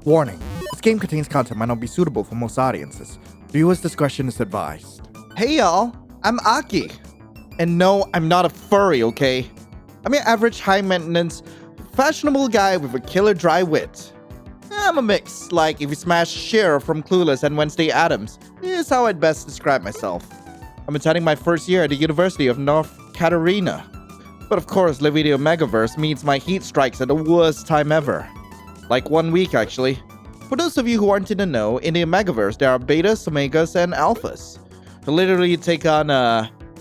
Warning: this game contains content might not be suitable for most audiences. Viewers' discretion is advised. Hey y'all, I'm Aki. And no, I'm not a furry, okay? I'm your average high-maintenance, fashionable guy with a killer dry wit. I'm a mix, like if you smash Cher from Clueless and Wednesday Addams, is how I'd best describe myself. I'm attending my first year at the University of North Cafeteria. But of course, living in the Omegaverse means my heat strikes at the worst time ever. Like 1 week, actually. For those of you who aren't in the know, in the Omegaverse, there are betas, omegas, and alphas. To literally take on,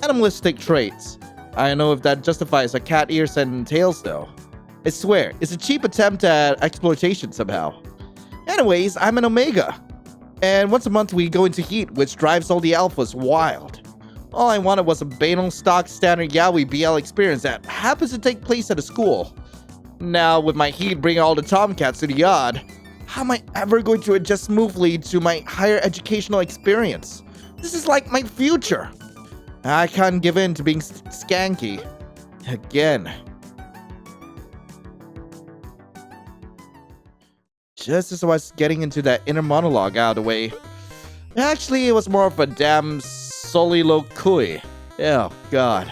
animalistic traits. I don't know if that justifies a cat ears and tails, though. I swear, it's a cheap attempt at exploitation somehow. Anyways, I'm an omega. And once a month we go into heat, which drives all the alphas wild. All I wanted was a banal stock standard yaoi BL experience that happens to take place at a school. Now, with my heat bringing all the tomcats to the yard, how am I ever going to adjust smoothly to my higher educational experience? This is like my future. I can't give in to being skanky. Again. Just as I was getting into that inner monologue out of the way. Actually, it was more of a damn soliloquy. Oh, God.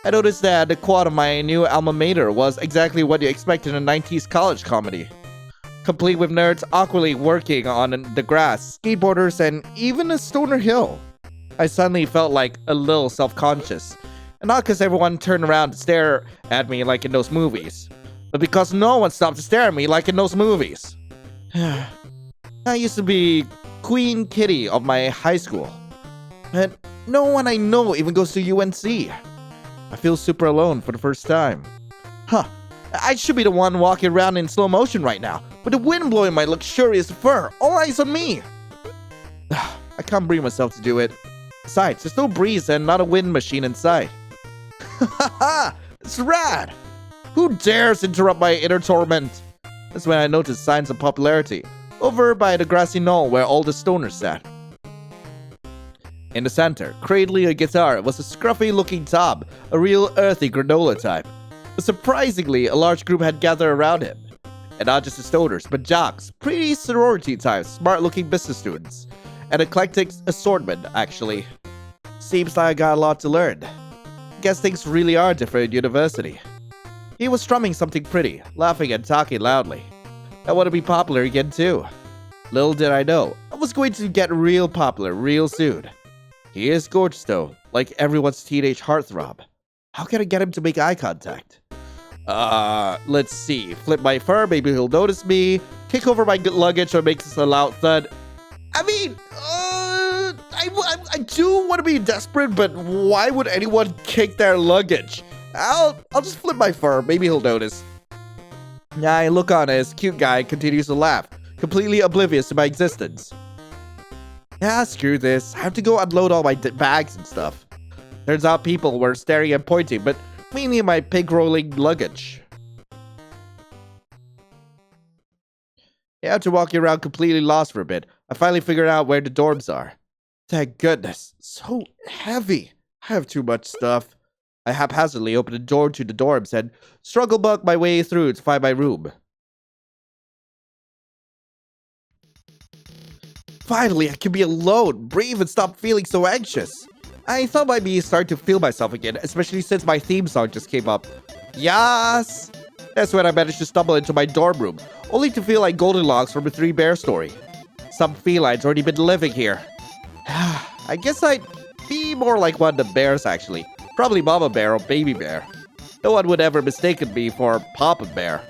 I noticed that the quote of my new alma mater was exactly what you expect in a 90s college comedy. Complete with nerds awkwardly working on the grass, skateboarders, and even a stoner hill. I suddenly felt like a little self-conscious. And not because everyone turned around to stare at me like in those movies, but because no one stopped to stare at me like in those movies. I used to be Queen Kitty of my high school. And no one I know even goes to UNC. I feel super alone for the first time. I should be the one walking around in slow motion right now, with the wind blowing my luxurious fur, all eyes on me. I can't bring myself to do it. Besides, there's no breeze and not a wind machine in sight. Haha, it's rad! Who dares interrupt my inner torment? That's when I noticed signs of popularity, over by the grassy knoll where all the stoners sat. In the center, cradling a guitar, was a scruffy-looking Tom, a real earthy granola type. But surprisingly, a large group had gathered around him. And not just the stoners, but jocks, pretty sorority types, smart-looking business students. An eclectic assortment, actually. Seems like I got a lot to learn. Guess things really are different at university. He was strumming something pretty, laughing and talking loudly. I want to be popular again too. Little did I know, I was going to get real popular real soon. He is gorgeous though, like everyone's teenage heartthrob. How can I get him to make eye contact? Let's see. Flip my fur, maybe he'll notice me. Kick over my luggage or makes a loud thud. I mean, I do want to be desperate, but why would anyone kick their luggage? I'll just flip my fur, maybe he'll notice. I look on as cute guy continues to laugh, completely oblivious to my existence. Yeah, screw this. I have to go unload all my bags and stuff. Turns out people were staring and pointing, but mainly my pig-rolling luggage. After walking around completely lost for a bit, I finally figured out where the dorms are. Thank goodness. So heavy. I have too much stuff. I haphazardly opened the door to the dorms and struggle-bugged my way through to find my room. Finally, I can be alone, breathe, and stop feeling so anxious. I thought I'd be starting to feel myself again, especially since my theme song just came up. Yes! That's when I managed to stumble into my dorm room, only to feel like Goldilocks from a Three Bears story. Some felines already been living here. I guess I'd be more like one of the bears, actually. Probably Mama Bear or Baby Bear. No one would ever mistaken me for Papa Bear.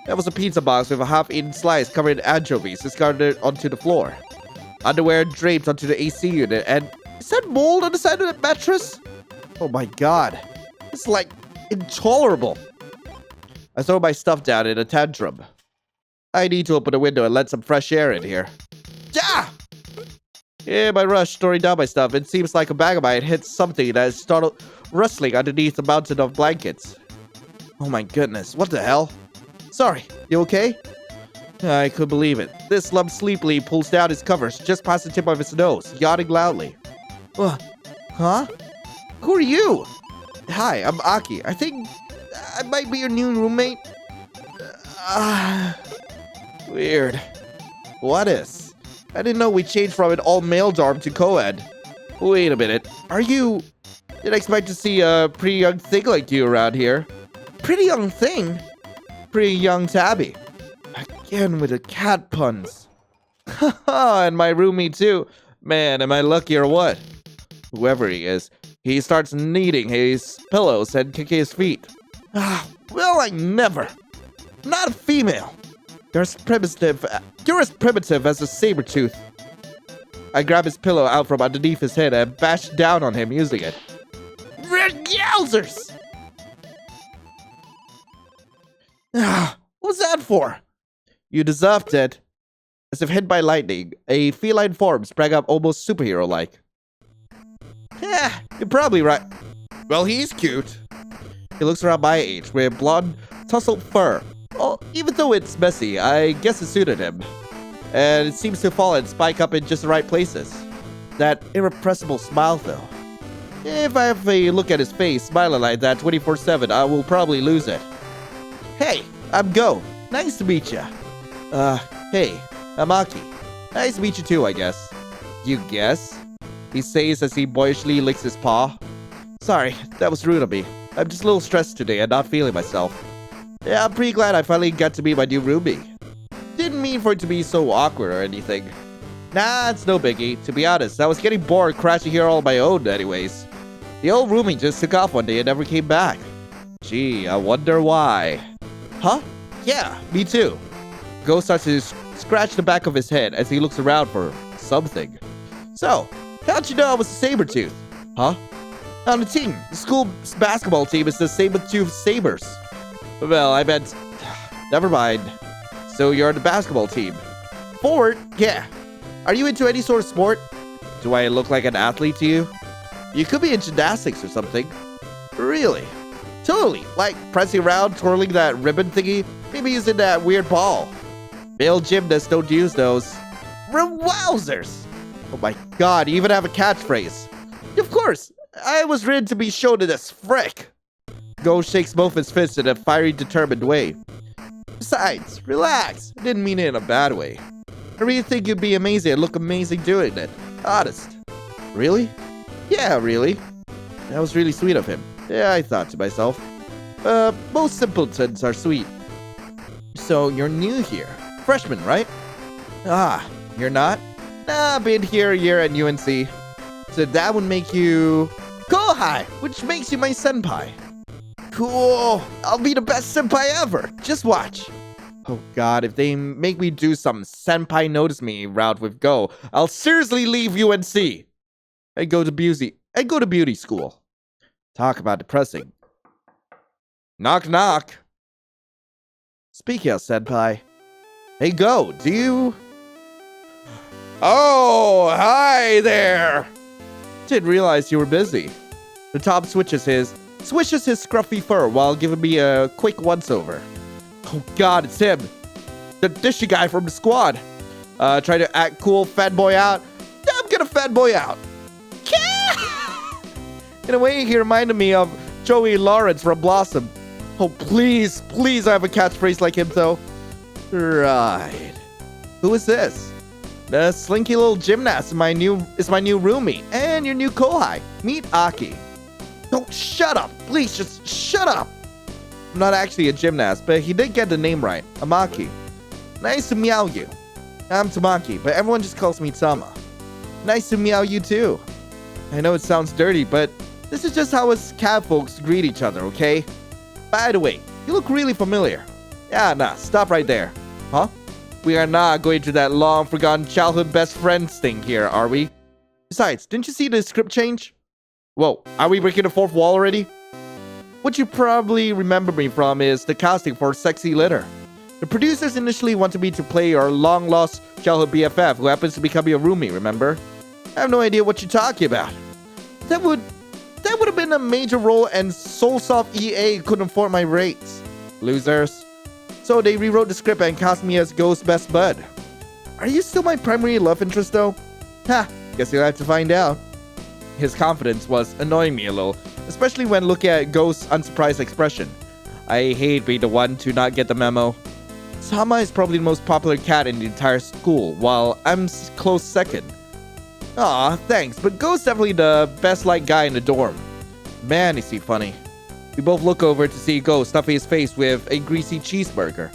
There was a pizza box with a half-eaten slice covered in anchovies discarded onto the floor. Underwear draped onto the AC unit, and is that mold on the side of the mattress? Oh my god. It's like intolerable. I throw my stuff down in a tantrum. I need to open the window and let some fresh air in here. Yeah! In my rush, throwing down my stuff, it seems like a bag of mine hits something that is startled rustling underneath a mountain of blankets. Oh my goodness, what the hell? Sorry, you okay? I couldn't believe it. This lump sleepily pulls down his covers just past the tip of his nose, yawning loudly. Huh? Who are you? Hi, I'm Aki. I think I might be your new roommate. Weird. What is? I didn't know we changed from an all-male dorm to co-ed. Wait a minute. Didn't expect to see a pretty young thing like you around here. Pretty young thing? Pretty young Tabby. Again with the cat puns. Haha, and my roomie too. Man, am I lucky or what? Whoever he is, he starts kneading his pillows and kicking his feet. Well, I never. Not a female. You're as primitive as a saber tooth. I grab his pillow out from underneath his head and bash down on him using it. Red yowzers! What was that for? You deserved it. As if hit by lightning, a feline form sprang up almost superhero-like. Yeah, you're probably right. Well, he's cute. He looks around my age with blonde, tousled fur. Oh, even though it's messy, I guess it suited him. And it seems to fall and spike up in just the right places. That irrepressible smile, though. If I have a look at his face, smiling like that 24/7, I will probably lose it. Hey, I'm Go. Nice to meet ya. Hey, I'm Aki. Nice to meet you too, I guess. You guess? He says as he boyishly licks his paw. Sorry, that was rude of me. I'm just a little stressed today and not feeling myself. Yeah, I'm pretty glad I finally got to meet my new roomie. Didn't mean for it to be so awkward or anything. Nah, it's no biggie. To be honest, I was getting bored crashing here all on my own anyways. The old roomie just took off one day and never came back. Gee, I wonder why. Huh? Yeah, me too. Go starts to scratch the back of his head as he looks around for something. So, how'd you know I was a saber-tooth? Huh? On the team, the school's basketball team is the saber-tooth Sabers. Well, I meant... Never mind. So you're on the basketball team. Forward? Yeah. Are you into any sort of sport? Do I look like an athlete to you? You could be in gymnastics or something. Really? Totally. Like pressing around, twirling that ribbon thingy, maybe using that weird ball. Male gymnasts don't use those. Wowzers! Oh my god, you even have a catchphrase. Of course, I was written to be shown to this frick. Go shakes both his fists in a fiery, determined way. Besides, relax. I didn't mean it in a bad way. I really think you'd be amazing and look amazing doing it. Honest. Really? Yeah, really. That was really sweet of him. Yeah, I thought to myself. Most simpletons are sweet. So, you're new here. Freshman, right? Ah, you're not? Nah, been here a year at UNC. So that would make you... Kohai, which makes you my senpai. Cool. I'll be the best senpai ever. Just watch. Oh god, if they make me do some senpai notice me route with Go, I'll seriously leave UNC. And go to beauty school. Talk about depressing. Knock knock. Speaking of senpai. Hey Go, do you... Oh, hi there. Didn't realize you were busy. The top swishes his scruffy fur while giving me a quick once-over. Oh god, it's him. The dishy guy from the squad. Trying to act cool, fanboy out. I'm gonna fanboy out. In a way, he reminded me of Joey Lawrence from Blossom. Oh, please, please, I have a catchphrase like him, though. Right. Who is this? The slinky little gymnast is my new roomie and your new kohai. Meet Aki. Don't shut up. Please, just shut up. I'm not actually a gymnast, but he did get the name right. I'm Aki. Nice to meow you. I'm Tamaki, but everyone just calls me Tama. Nice to meow you too. I know it sounds dirty, but this is just how us cat folks greet each other, okay? By the way, you look really familiar. Yeah, nah, stop right there. Huh? We are not going to that long-forgotten childhood best friends thing here, are we? Besides, didn't you see the script change? Whoa, are we breaking the fourth wall already? What you probably remember me from is the casting for Sexy Litter. The producers initially wanted me to play your long-lost childhood BFF who happens to become your roomie, remember? I have no idea what you're talking about. That would have been a major role and Soulsoft EA couldn't afford my rates. Losers. So they rewrote the script and cast me as Ghost's best bud. Are you still my primary love interest though? Ha, guess you'll have to find out. His confidence was annoying me a little, especially when looking at Ghost's unsurprised expression. I hate being the one to not get the memo. Tama is probably the most popular cat in the entire school, while I'm close second. Aw, thanks, but Go's definitely the best liked guy in the dorm. Man, is he funny. We both look over to see Go stuffing his face with a greasy cheeseburger.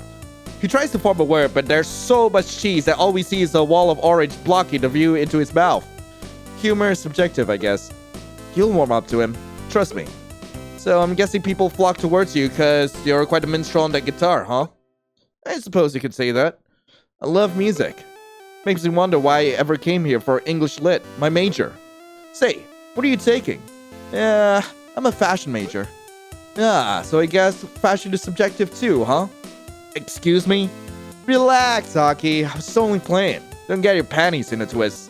He tries to form a word, but there's so much cheese that all we see is a wall of orange blocking the view into his mouth. Humor is subjective, I guess. You'll warm up to him. Trust me. So I'm guessing people flock towards you because you're quite a minstrel on that guitar, huh? I suppose you could say that. I love music. Makes me wonder why I ever came here for English Lit, my major. Say, what are you taking? I'm a fashion major. Ah, so I guess fashion is subjective too, huh? Excuse me? Relax, Aki. I was only playing. Don't get your panties in a twist.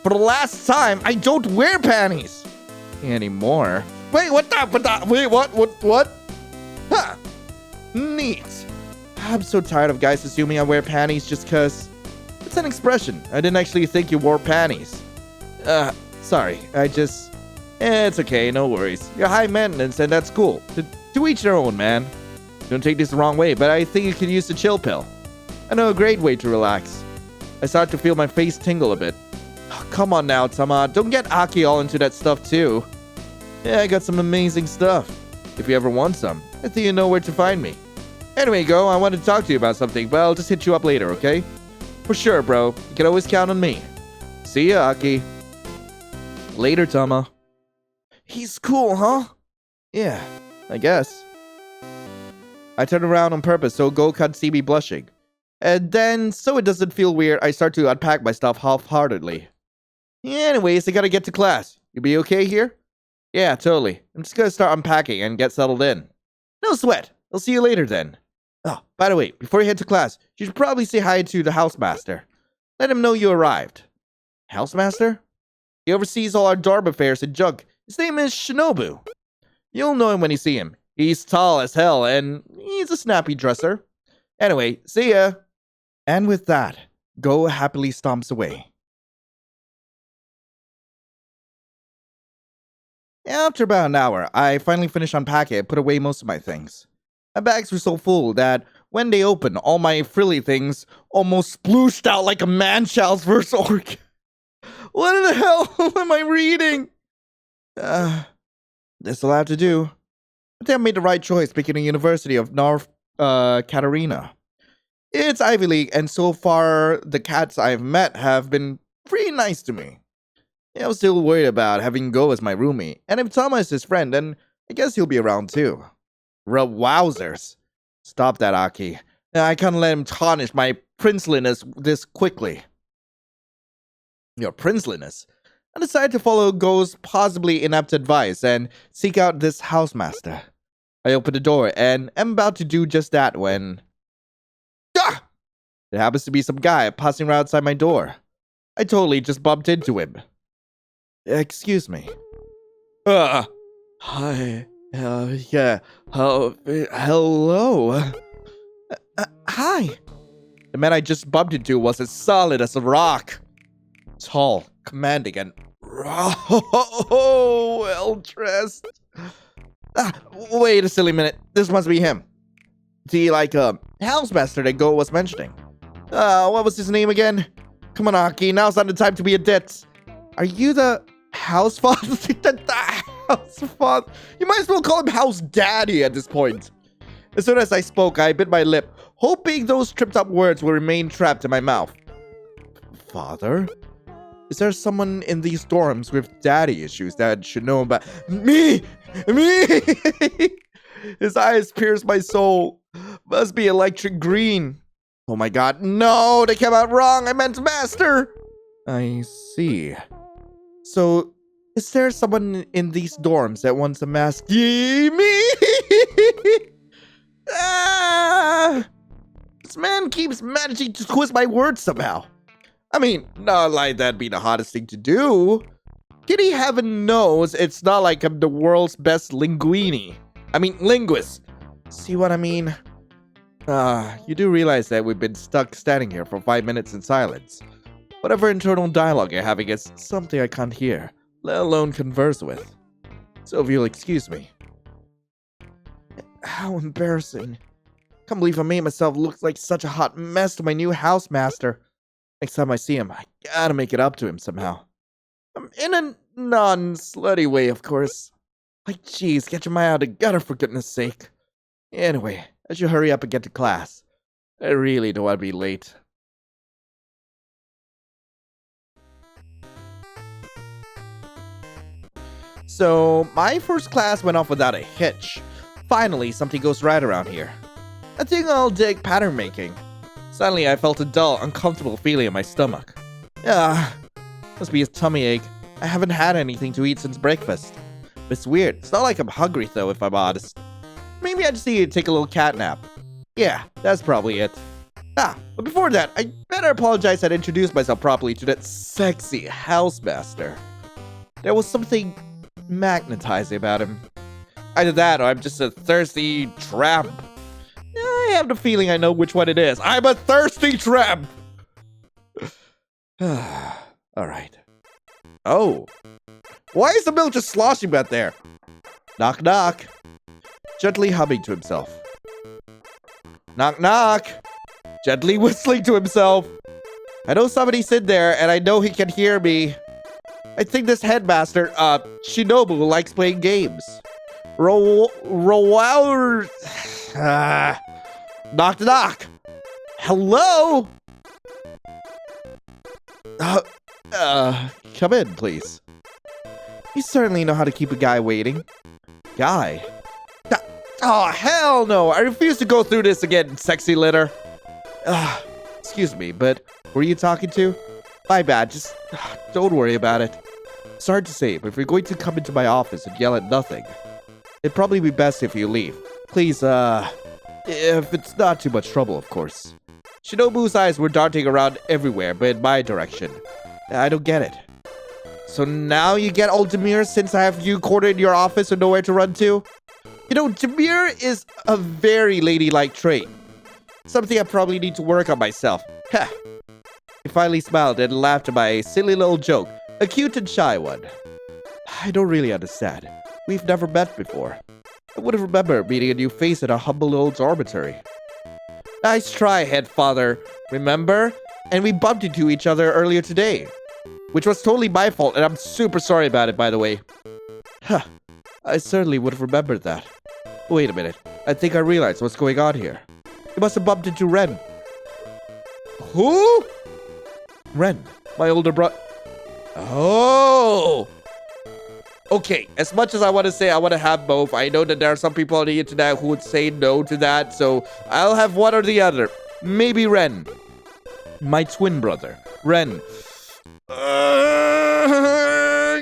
For the last time, I don't wear panties! Anymore. Wait, what the? Wait, what? Huh. Neat. I'm so tired of guys assuming I wear panties just cause. It's an expression. I didn't actually think you wore panties. Sorry. It's okay, no worries. You're high maintenance and that's cool. To each their own, man. Don't take this the wrong way, but I think you could use the chill pill. I know a great way to relax. I start to feel my face tingle a bit. Oh, come on now, Tama. Don't get Aki all into that stuff too. Yeah, I got some amazing stuff. If you ever want some, I think you know where to find me. Anyway, Go, I wanted to talk to you about something, but I'll just hit you up later, okay? For sure, bro. You can always count on me. See ya, Aki. Later, Tama. He's cool, huh? Yeah, I guess. I turn around on purpose so Go can't see me blushing. And then, so it doesn't feel weird, I start to unpack my stuff half-heartedly. Anyways, I gotta get to class. You be okay here? Yeah, totally. I'm just gonna start unpacking and get settled in. No sweat. I'll see you later then. Oh, by the way, before you head to class, you should probably say hi to the housemaster. Let him know you arrived. Housemaster? He oversees all our dorm affairs and junk. His name is Shinobu. You'll know him when you see him. He's tall as hell, and he's a snappy dresser. Anyway, see ya. And with that, Go happily stomps away. After about an hour, I finally finished unpacking and put away most of my things. My bags were so full that when they opened, all my frilly things almost splooshed out like a man-child's verse orc. What in the hell am I reading? This will have to do. I think I made the right choice picking the University of North Cafeteria. It's Ivy League, and so far the cats I've met have been pretty nice to me. Yeah, I was still worried about having Go as my roomie, and if Tama is his friend, then I guess he'll be around too. Wowzers. Stop that, Aki. I can't let him tarnish my princeliness this quickly. Your princeliness? I decided to follow Go's possibly inept advice and seek out this housemaster. I opened the door and am about to do just that when... Ah! There happens to be some guy passing around outside my door. I totally just bumped into him. Excuse me. Hi. Yeah. Hello. Hi. The man I just bumped into was as solid as a rock. Tall, commanding, and well-dressed. Wait a silly minute. This must be him. The, housemaster that Go was mentioning. What was his name again? Come on, Aki, now's not the time to be a ditz. Are you the house father? The house father? You might as well call him house daddy at this point. As soon as I spoke, I bit my lip, hoping those tripped up words will remain trapped in my mouth. Father? Is there someone in these dorms with daddy issues that should know about me? His eyes pierce my soul. Must be electric green. Oh my god, no, they came out wrong. I meant master. I see. So, is there someone in these dorms that wants a mask? Yee, me! This man keeps managing to twist my words somehow. I mean, not like that'd be the hardest thing to do. Kitty heaven knows it's not like I'm the world's best linguist. See what I mean? You do realize that we've been stuck standing here for 5 minutes in silence. Whatever internal dialogue you're having is something I can't hear, let alone converse with. So if you'll excuse me. How embarrassing. Can't believe I made myself look like such a hot mess to my new housemaster. Next time I see him, I gotta make it up to him somehow. In a non-slutty way, of course. Like, jeez, get your mind out of the gutter for goodness sake. Anyway, I should hurry up and get to class. I really don't want to be late. So, my first class went off without a hitch. Finally, something goes right around here. I think I'll dig pattern making. Suddenly, I felt a dull, uncomfortable feeling in my stomach. Must be a tummy ache. I haven't had anything to eat since breakfast. But it's weird. It's not like I'm hungry, though, if I'm honest. Maybe I just need to take a little cat nap. Yeah, that's probably it. But before that, I better apologize that I introduced myself properly to that sexy housemaster. There was something magnetizing about him. Either that or I'm just a thirsty tramp. I have the feeling I know which one it is. I'm a thirsty tramp! Alright. Oh. Why is the milk just sloshing back there? Knock knock. Gently humming to himself. Knock knock. Gently whistling to himself. I know somebody's in there and I know he can hear me. I think this headmaster, Shinobu, likes playing games. Knock knock. Hello? Come in, please. You certainly know how to keep a guy waiting. Guy? Oh, hell no! I refuse to go through this again, sexy litter. Excuse me, but who are you talking to? My bad, just don't worry about it. It's hard to say, but if you're going to come into my office and yell at nothing, it'd probably be best if you leave. Please, if it's not too much trouble, of course. Shinobu's eyes were darting around everywhere, but in my direction. I don't get it. So now you get all demure since I have you cornered in your office and nowhere to run to? You know, demure is a very ladylike trait. Something I probably need to work on myself. Ha! He finally smiled and laughed at my silly little joke. A cute and shy one. I don't really understand. We've never met before. I would have remembered meeting a new face at a humble little dormitory. Nice try, headfather. Remember? And we bumped into each other earlier today. Which was totally my fault, and I'm super sorry about it, by the way. Huh. I certainly would have remembered that. Wait a minute. I think I realized what's going on here. You must have bumped into Ren. Who? Ren, my older brother. Oh! Okay, as much as I want to say I want to have both, I know that there are some people on the internet who would say no to that, so I'll have one or the other. Maybe Ren. My twin brother, Ren.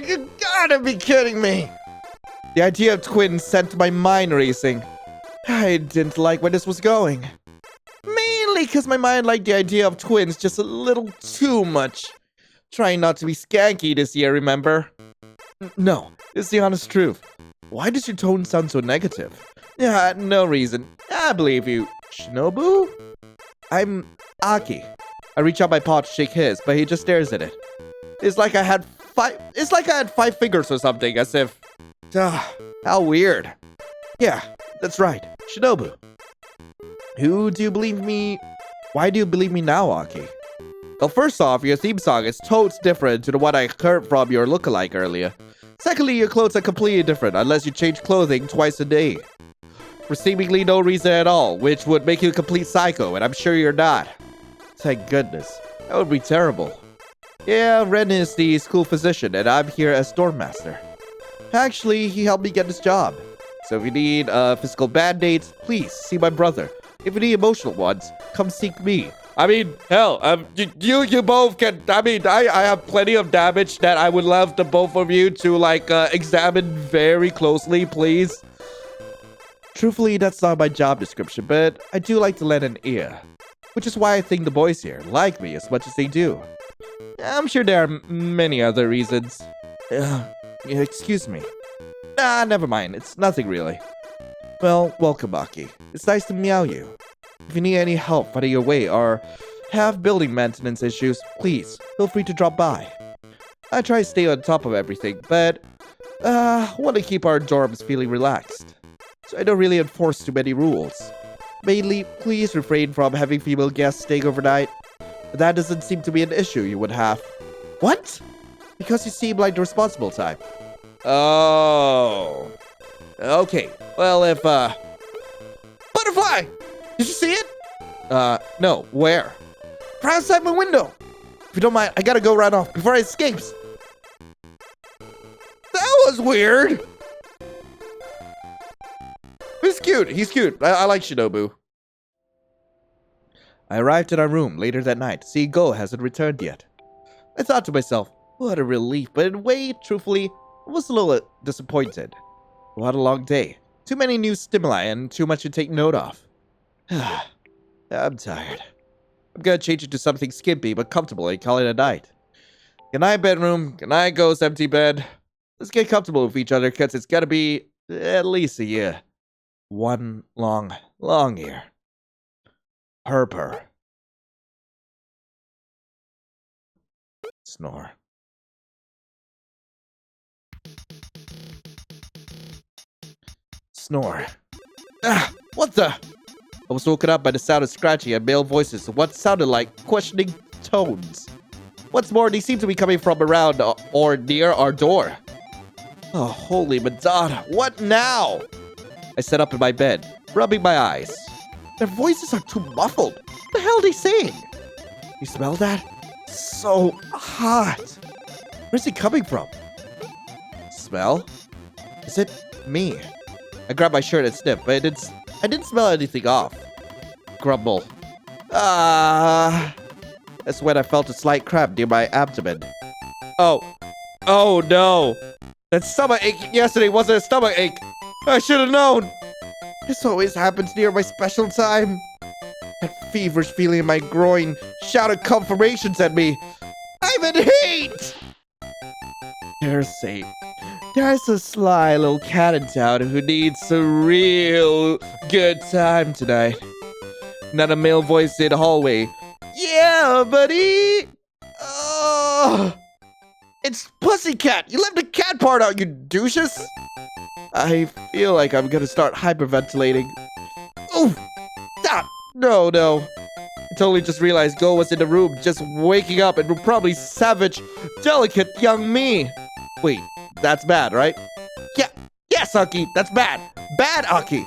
You gotta be kidding me! The idea of twins sent my mind racing. I didn't like where this was going. Mainly because my mind liked the idea of twins just a little too much. Trying not to be skanky this year, remember? No, it's the honest truth. Why does your tone sound so negative? Yeah, no reason. I believe you. Shinobu? I'm Aki. I reach out my paw to shake his, but he just stares at it. It's like I had five fingers or something, as if... how weird. Yeah, that's right. Shinobu. Who do you believe me? Why do you believe me now, Aki? Well, first off, your theme song is totes different to the one I heard from your lookalike earlier. Secondly, your clothes are completely different unless you change clothing twice a day. For seemingly no reason at all, which would make you a complete psycho, and I'm sure you're not. Thank goodness. That would be terrible. Yeah, Ren is the school physician, and I'm here as dorm master. Actually, he helped me get this job. So if you need physical band-aids, please see my brother. If you need emotional ones, come seek me. I mean, hell, you both can, I have plenty of damage that I would love the both of you to, examine very closely, please. Truthfully, that's not my job description, but I do like to lend an ear. Which is why I think the boys here like me as much as they do. I'm sure there are many other reasons. Excuse me. Nah, never mind. It's nothing really. Well, welcome, Aki. It's nice to meow you. If you need any help finding your way or have building maintenance issues, please feel free to drop by. I try to stay on top of everything, but want to keep our dorms feeling relaxed. So I don't really enforce too many rules. Mainly, please refrain from having female guests staying overnight. That doesn't seem to be an issue you would have. What? Because you seem like the responsible type. Oh. Okay. Well, if, Butterfly! Did you see it? No. Where? Right outside my window. If you don't mind, I gotta go right off before it escapes. That was weird. He's cute. He's cute. I like Shinobu. I arrived at our room later that night. See, Go hasn't returned yet. I thought to myself, what a relief, but in a way, truthfully, I was a little disappointed. What a long day. Too many new stimuli and too much to take note of. I'm tired. I'm gonna change it to something skimpy but comfortable and call it a night. Good night, bedroom. Good night, ghost empty bed. Let's get comfortable with each other, because it's gotta be at least a year. One long year. Purr. Snore. Snore. Ah, what the? I was woken up by the sound of scratching and male voices and what sounded like questioning tones. What's more, they seem to be coming from around or near our door. Oh, holy Madonna, what now? I sat up in my bed, rubbing my eyes. Their voices are too muffled. What the hell are they saying? You smell that? So hot. Where's it coming from? Smell? Is it me? I grabbed my shirt and sniffed, but I didn't smell anything off. Grumble. That's when I felt a slight cramp near my abdomen. Oh no. That stomach ache yesterday wasn't a stomach ache. I should have known. This always happens near my special time. That feverish feeling in my groin shouted confirmations at me. I'm in heat! There's a sly little cat in town who needs a real good time tonight. Not a male voice in the hallway. Yeah, buddy! Oh, it's Pussycat! You left the cat part out, you douches! I feel like I'm gonna start hyperventilating. Oh! Stop! No. I totally just realized Go was in the room, just waking up and probably savage, delicate young me. Wait, that's bad, right? Yeah, yes, Aki, that's bad. Bad, Aki.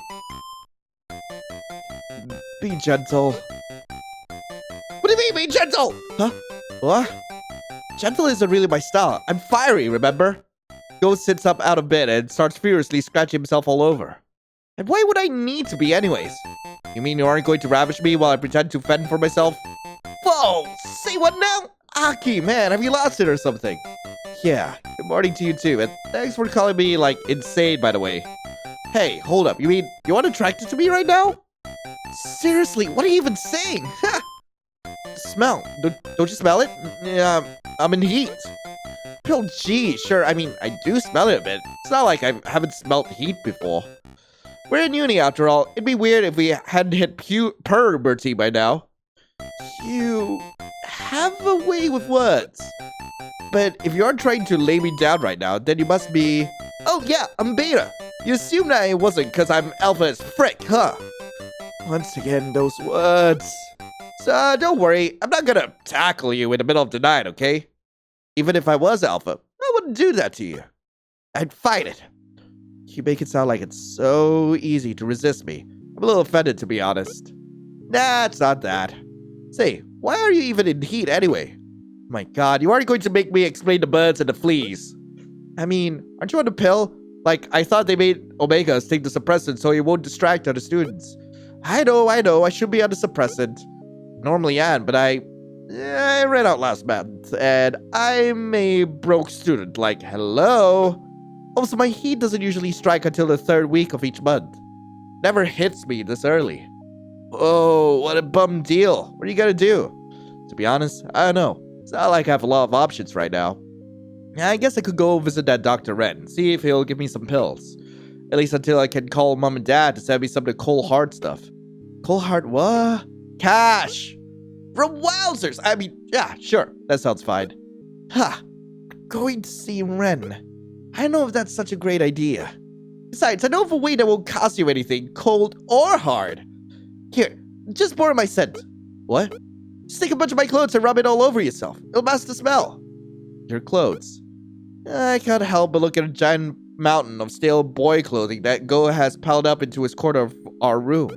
Be gentle. What do you mean, be gentle? Huh? What? Gentle isn't really my style. I'm fiery, remember? Go sits up out of bed and starts furiously scratching himself all over. And why would I need to be anyways? You mean you aren't going to ravish me while I pretend to fend for myself? Whoa! Say what now? Aki, man, have you lost it or something? Yeah, good morning to you too, and thanks for calling me, like, insane, by the way. Hey, hold up, you mean you aren't attracted to me right now? Seriously, what are you even saying? Smell. Don't you smell it? Yeah, I'm in heat. Oh, gee, sure, I mean, I do smell it a bit. It's not like I haven't smelled heat before. We're in uni after all. It'd be weird if we hadn't hit puberty by now. You have a way with words. But if you aren't trying to lay me down right now, then you must be... Oh yeah, I'm beta. You assumed I wasn't because I'm alpha as frick, huh? Once again, those words. So don't worry, I'm not gonna tackle you in the middle of the night, okay? Even if I was alpha, I wouldn't do that to you. I'd fight it. You make it sound like it's so easy to resist me. I'm a little offended, to be honest. Nah, it's not that. Say, why are you even in heat anyway? My god, you aren't going to make me explain the birds and the fleas. I mean, aren't you on a pill? Like, I thought they made Omegas take the suppressant so it won't distract other students. I know, I should be on the suppressant. Normally am, but I ran out last month, and I'm a broke student, like, hello? Also, my heat doesn't usually strike until the 3rd week of each month. Never hits me this early. Oh, what a bum deal. What are you gonna do? To be honest, I don't know. It's not like I have a lot of options right now. I guess I could go visit that Dr. Ren, see if he'll give me some pills. At least until I can call mom and dad to send me some of the cold hard stuff. Cold hard what? Cash! From wowzers! I mean, yeah, sure, that sounds fine. Ha! Going to see Ren. I don't know if that's such a great idea. Besides, I know of a way that won't cost you anything, cold or hard. Here, just borrow my scent. What? Just take a bunch of my clothes and rub it all over yourself. It'll mask the smell. Your clothes. I can't help but look at a giant mountain of stale boy clothing that Go has piled up into his corner of our room.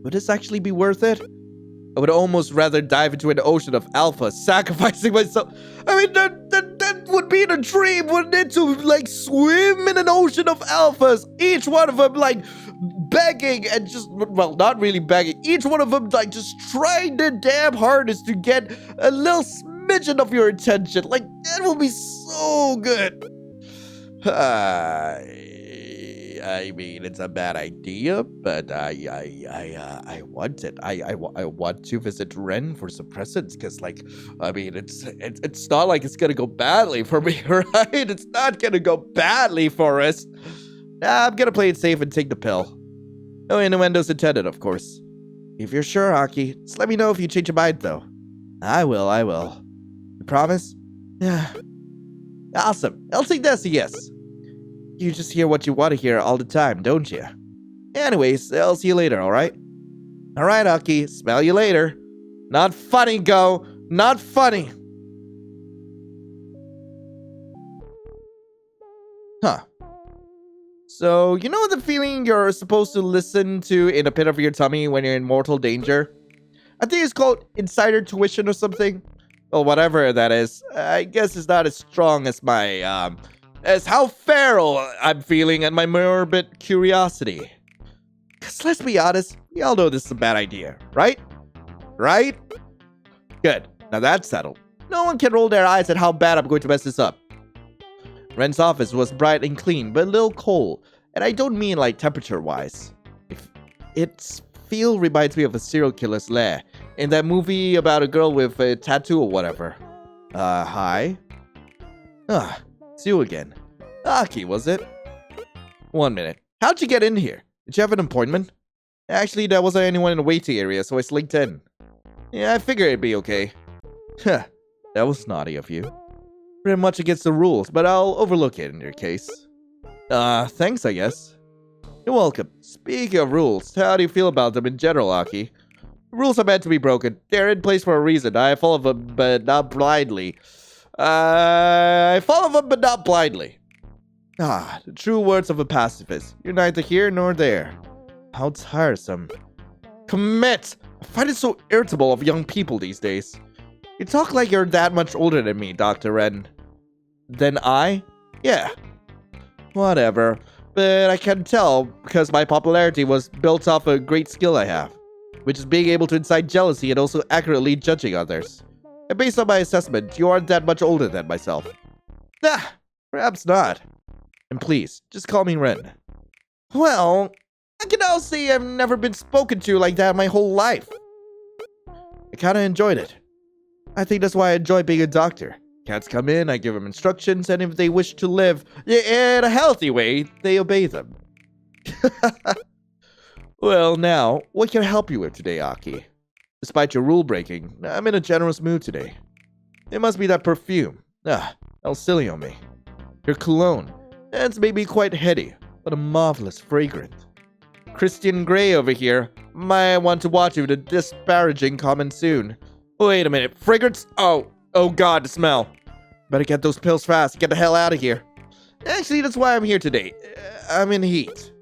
Would this actually be worth it? I would almost rather dive into an ocean of alpha, sacrificing myself. I mean, that would be the dream, wouldn't it? To, like, swim in an ocean of alphas. Each one of them, like, begging and just, well, not really begging. Each one of them, like, just trying their damn hardest to get a little smidgen of your attention. Like, that will be so good. I mean, it's a bad idea, but I want it. I want to visit Ren for suppressants, because, like, I mean, it's not like it's gonna go badly for me, right? It's not gonna go badly for us. Nah, I'm gonna play it safe and take the pill. No innuendos intended, of course. If you're sure, Aki, just let me know if you change your mind, though. I will. You promise? Yeah. Awesome. I'll take that as a yes. You just hear what you want to hear all the time, don't you? Anyways, I'll see you later, alright? Alright, Aki, smell you later. Not funny, Go. Not funny. Huh. So, you know the feeling you're supposed to listen to in a pit of your tummy when you're in mortal danger? I think it's called insider tuition or something. Well, whatever that is. I guess it's not as strong as my, as how feral I'm feeling and my morbid curiosity. Because let's be honest, we all know this is a bad idea, right? Right? Good. Now that's settled. No one can roll their eyes at how bad I'm going to mess this up. Ren's office was bright and clean, but a little cold. And I don't mean like temperature-wise. Its feel reminds me of a serial killer's lair in that movie about a girl with a tattoo or whatever. Hi? It's you again. Aki, was it? 1 minute. How'd you get in here? Did you have an appointment? Actually, there wasn't anyone in the waiting area, so I slinked in. Yeah, I figured it'd be okay. Huh, that was naughty of you. Pretty much against the rules, but I'll overlook it in your case. Thanks, I guess. You're welcome. Speaking of rules, how do you feel about them in general, Aki? Rules are meant to be broken. They're in place for a reason. I follow them, but not blindly. I follow them, but not blindly. The true words of a pacifist. You're neither here nor there. How tiresome. Commit! I find it so irritable of young people these days. You talk like you're that much older than me, Dr. Ren. Than I? Yeah. Whatever. But I can tell because my popularity was built off a great skill I have, which is being able to incite jealousy and also accurately judging others. And based on my assessment, you aren't that much older than myself. Perhaps not. And please, just call me Ren. Well, I can now say I've never been spoken to like that my whole life. I kinda enjoyed it. I think that's why I enjoy being a doctor. Cats come in, I give them instructions, and if they wish to live in a healthy way, they obey them. Well, now, what can I help you with today, Aki? Despite your rule breaking, I'm in a generous mood today. It must be that perfume. El silly on me. Your cologne. It's maybe quite heady, but a marvelous fragrant. Christian Grey over here might want to watch you with a disparaging comment soon. Wait a minute, fragrance? Oh god, the smell. Better get those pills fast, get the hell out of here. Actually, that's why I'm here today. I'm in heat.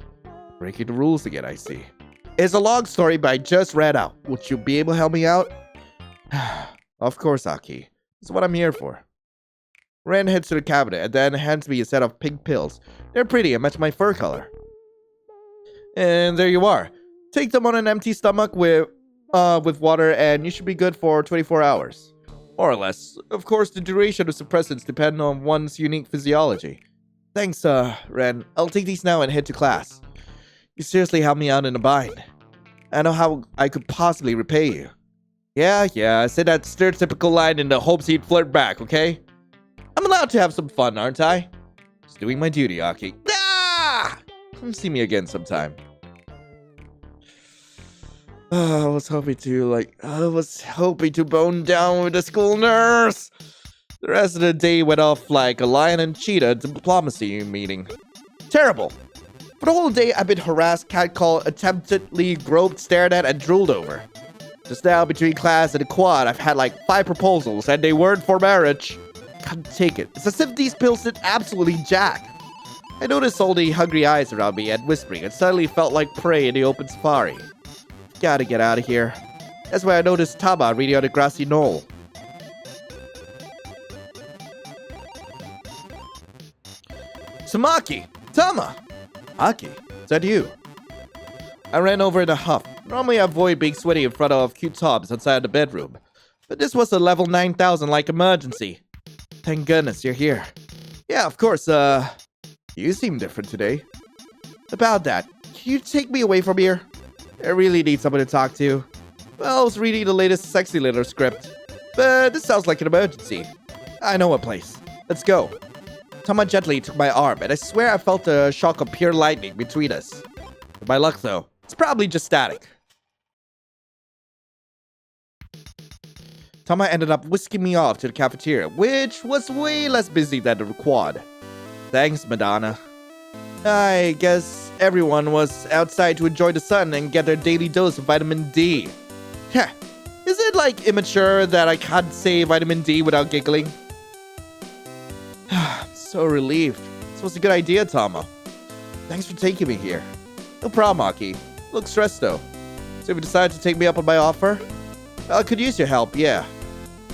Breaking the rules again, I see. It's a long story, but I just read out. Would you be able to help me out? Of course, Aki. That's what I'm here for. Ren heads to the cabinet and then hands me a set of pink pills. They're pretty and match my fur color. And there you are. Take them on an empty stomach with water and you should be good for 24 hours. More or less. Of course, the duration of suppressants depend on one's unique physiology. Thanks, Ren. I'll take these now and head to class. You seriously helped me out in a bind. I know how I could possibly repay you. Yeah, I said that stereotypical line in the hopes he'd flirt back, okay? I'm allowed to have some fun, aren't I? Just doing my duty, Aki. Come see me again sometime. I was hoping to bone down with the school nurse. The rest of the day went off like a lion and cheetah diplomacy meeting. Terrible. For the whole day, I've been harassed, catcalled, attemptedly groped, stared at, and drooled over. Just now, between class and the quad, I've had like 5 proposals, and they weren't for marriage. Can't take it. It's as if these pills did absolutely jack. I noticed all the hungry eyes around me and whispering, and suddenly felt like prey in the open safari. Gotta get out of here. That's why I noticed Tama reading on the grassy knoll. Samaki! Tama! Aki, is that you? I ran over in a huff. Normally I avoid being sweaty in front of cute tops outside the bedroom. But this was a level 9000 like emergency. Thank goodness you're here. Yeah, of course, you seem different today. About that, can you take me away from here? I really need someone to talk to. Well, I was reading the latest Sexy Litter script. But this sounds like an emergency. I know a place. Let's go. Tama gently took my arm, and I swear I felt a shock of pure lightning between us. With my luck, though, it's probably just static. Tama ended up whisking me off to the cafeteria, which was way less busy than the quad. Thanks, Madonna. I guess everyone was outside to enjoy the sun and get their daily dose of vitamin D. Heh, is it like immature that I can't say vitamin D without giggling? So relieved. This was a good idea, Tama. Thanks for taking me here. No problem, Aki. Look stressed though. So you decided to take me up on my offer? I could use your help, yeah.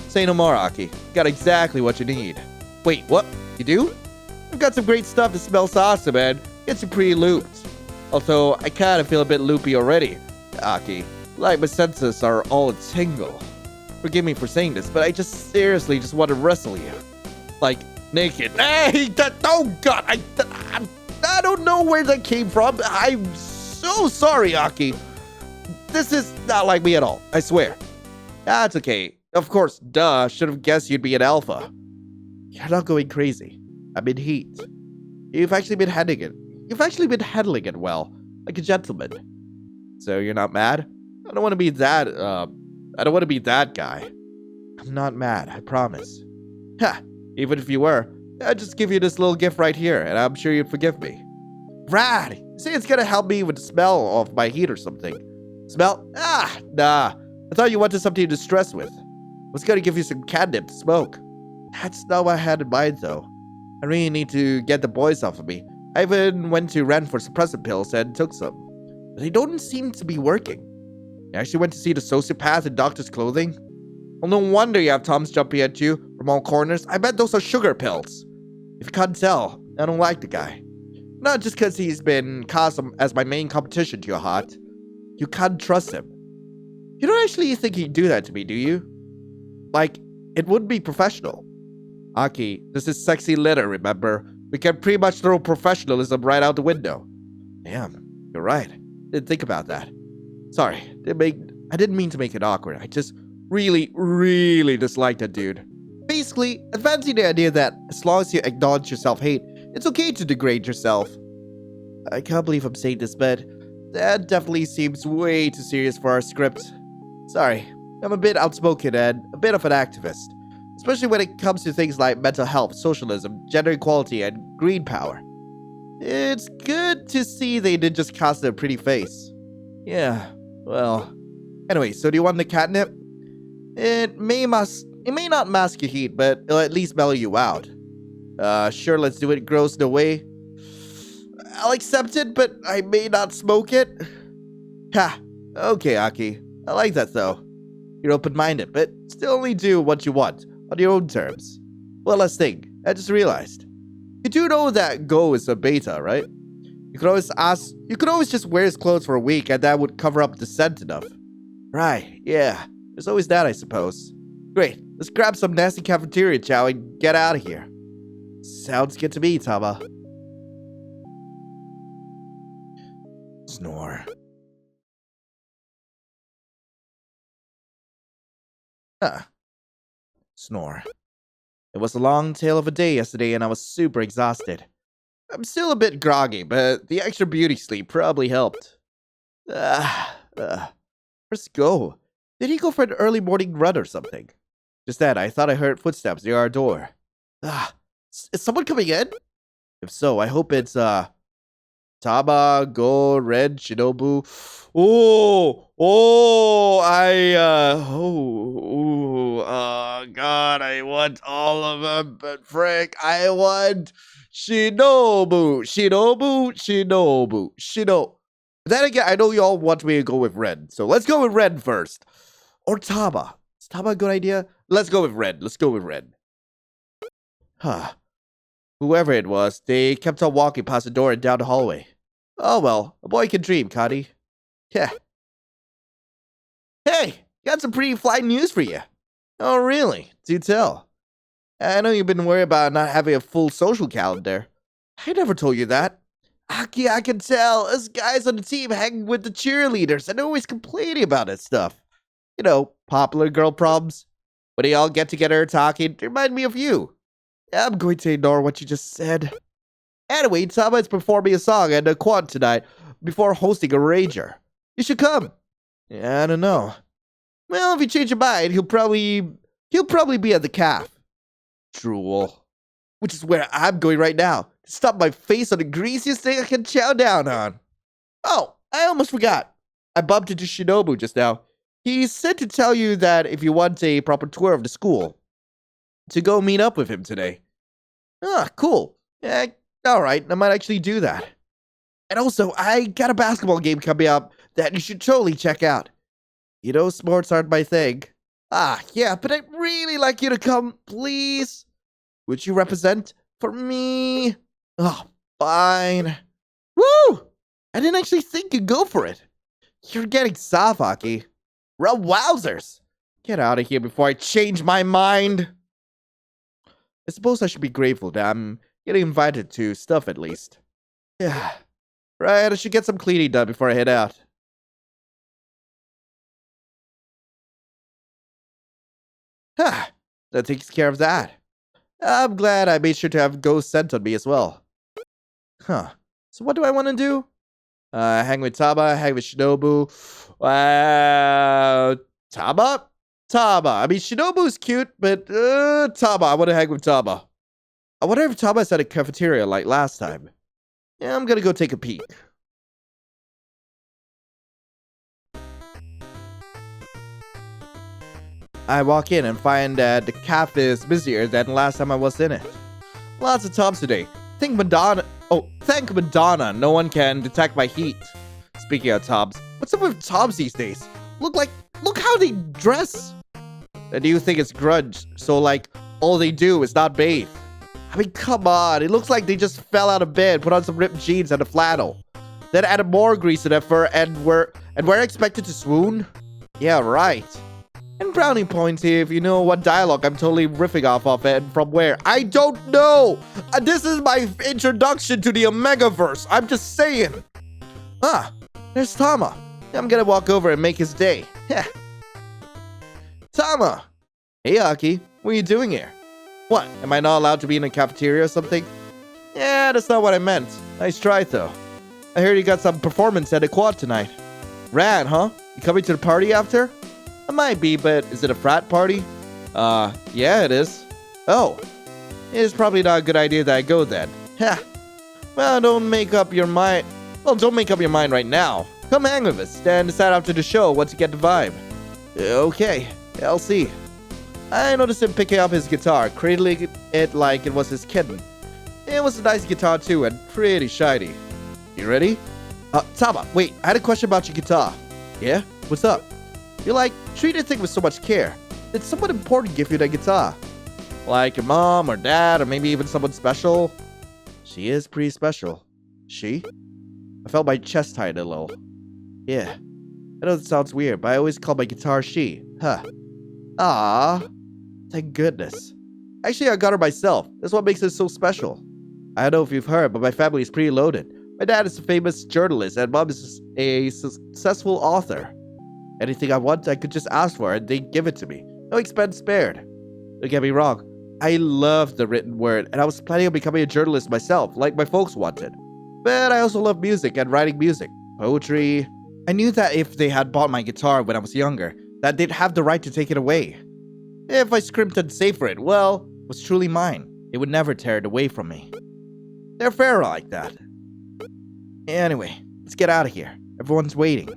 Say no more, Aki. Got exactly what you need. Wait, what? You do? I've got some great stuff that smells awesome and gets you pretty looped. Although, I kinda feel a bit loopy already. Aki, like my senses are all a tingle. Forgive me for saying this, but I seriously just want to wrestle you. Like, naked. Hey, oh god, I don't know where that came from. I'm so sorry, Aki. This is not like me at all, I swear. That's okay. Of course, duh, should have guessed you'd be an alpha. You're not going crazy. I'm in heat. You've actually been handling it well, like a gentleman. So you're not mad? I don't want to be that guy. I'm not mad, I promise. Ha! Even if you were, I'd just give you this little gift right here, and I'm sure you'd forgive me. Rad! You say it's gonna help me with the smell of my heat or something. Smell? Ah, nah. I thought you wanted something to stress with. I was gonna give you some catnip to smoke. That's not what I had in mind, though. I really need to get the boys off of me. I even went to Ren for suppressant pills and took some. But they don't seem to be working. I actually went to see the sociopath in doctor's clothing. Well, no wonder you have Toms jumping at you from all corners. I bet those are sugar pills. If you can't tell, I don't like the guy. Not just because he's been cast as my main competition to your heart. You can't trust him. You don't actually think he'd do that to me, do you? Like, it wouldn't be professional. Aki, this is Sexy Litter, remember? We can pretty much throw professionalism right out the window. Damn, you're right. Didn't think about that. Sorry, I didn't mean to make it awkward. I just really dislike that dude. Basically, advancing the idea that as long as you acknowledge your self-hate, it's okay to degrade yourself. I can't believe I'm saying this, but that definitely seems way too serious for our script. Sorry, I'm a bit outspoken and a bit of an activist, especially when it comes to things like mental health, socialism, gender equality, and green power. It's good to see they didn't just cast a pretty face. Yeah, well. Anyway, so do you want the catnip? It may not mask your heat, but it'll at least mellow you out. Sure, let's do it. Gross, no way. I'll accept it, but I may not smoke it. Ha! Okay, Aki. I like that, though. You're open-minded, but still only do what you want, on your own terms. One last thing, I just realized. You do know that Go is a beta, right? You could always just wear his clothes for a week, and that would cover up the scent enough. Right, yeah. There's always that, I suppose. Great, let's grab some nasty cafeteria chow and get out of here. Sounds good to me, Tama. Snore. Snore. It was a long tale of a day yesterday and I was super exhausted. I'm still a bit groggy, but the extra beauty sleep probably helped. Where's Go? Did he go for an early morning run or something? Just then, I thought I heard footsteps near our door. Is someone coming in? If so, I hope it's, Tama, Go, Ren, Shinobu. God, I want all of them, but frick, I want Shinobu. Then again, I know you all want me to go with Ren, so let's go with Ren first. Or Tama. Is Tama a good idea? Let's go with Ren. Huh. Whoever it was, they kept on walking past the door and down the hallway. Oh well, a boy can dream, Cuddy. Yeah. Hey, got some pretty fly news for you. Oh really? Do tell. I know you've been worried about not having a full social calendar. I never told you that. Aki, I can tell. Us guys on the team hang with the cheerleaders and always complaining about that stuff. You know, popular girl problems. When they all get together talking, they remind me of you. I'm going to ignore what you just said. Anyway, Tama is performing a song at the quad tonight before hosting a rager. You should come. Yeah, I don't know. Well, if you change your mind, he'll probably be at the caf. Drool. Which is where I'm going right now. Stop my face on the greasiest thing I can chow down on. Oh, I almost forgot. I bumped into Shinobu just now. He said to tell you that if you want a proper tour of the school, to go meet up with him today. Ah, cool. Yeah, alright, I might actually do that. And also, I got a basketball game coming up that you should totally check out. You know, sports aren't my thing. Ah, yeah, but I'd really like you to come, please. Would you represent for me? Oh, fine. Woo! I didn't actually think you'd go for it. You're getting soft, Aki. Wowzers! Get out of here before I change my mind. I suppose I should be grateful that I'm getting invited to stuff at least. Yeah. Right, I should get some cleaning done before I head out. Huh. That takes care of that. I'm glad I made sure to have ghosts sent on me as well. Huh. So what do I want to do? Hang with Tama, hang with Shinobu. Tama? Tama. I mean, Shinobu's cute, but Tama. I want to hang with Tama. I wonder if Tama's at a cafeteria like last time. Yeah, I'm gonna go take a peek. I walk in and find that the cafe is busier than last time I was in it. Lots of tubs today. Thank Madonna, no one can detect my heat. Speaking of tubs, what's up with tubs these days? Look how they dress. Do you think it's grunge? So like, all they do is not bathe. I mean, come on. It looks like they just fell out of bed, put on some ripped jeans and a flannel. Then added more grease to their fur and were expected to swoon? Yeah, right. And brownie points here if you know what dialogue I'm totally riffing off of and from where. I don't know! This is my introduction to the Omegaverse. I'm just saying. Ah, there's Tama. I'm gonna walk over and make his day. Heh. Tama! Hey, Aki. What are you doing here? What? Am I not allowed to be in a cafeteria or something? Yeah, that's not what I meant. Nice try, though. I heard you got some performance at the quad tonight. Rad, huh? You coming to the party after? I might be, but is it a frat party? Yeah, it is. Oh. It's probably not a good idea that I go then. Heh. Well, don't make up your mind right now. Come hang with us, then decide after the show once you get the vibe. Okay, I'll see. I noticed him picking up his guitar, cradling it like it was his kitten. It was a nice guitar too, and pretty shiny. You ready? Tama, wait, I had a question about your guitar. Yeah? What's up? You treat the thing with so much care. Did someone important give you that guitar? Like your mom or dad, or maybe even someone special? She is pretty special. She? I felt my chest tighten a little. Yeah. I know it sounds weird, but I always call my guitar she. Huh. Ah. Thank goodness. Actually, I got her myself. That's what makes it so special. I don't know if you've heard, but my family is pretty loaded. My dad is a famous journalist, and mom is a successful author. Anything I want, I could just ask for, and they'd give it to me. No expense spared. Don't get me wrong. I love the written word, and I was planning on becoming a journalist myself, like my folks wanted. But I also love music and writing music, poetry. I knew that if they had bought my guitar when I was younger, that they'd have the right to take it away. If I scrimped and saved for it, well, it was truly mine. They would never tear it away from me. They're fair like that. Anyway, let's get out of here. Everyone's waiting.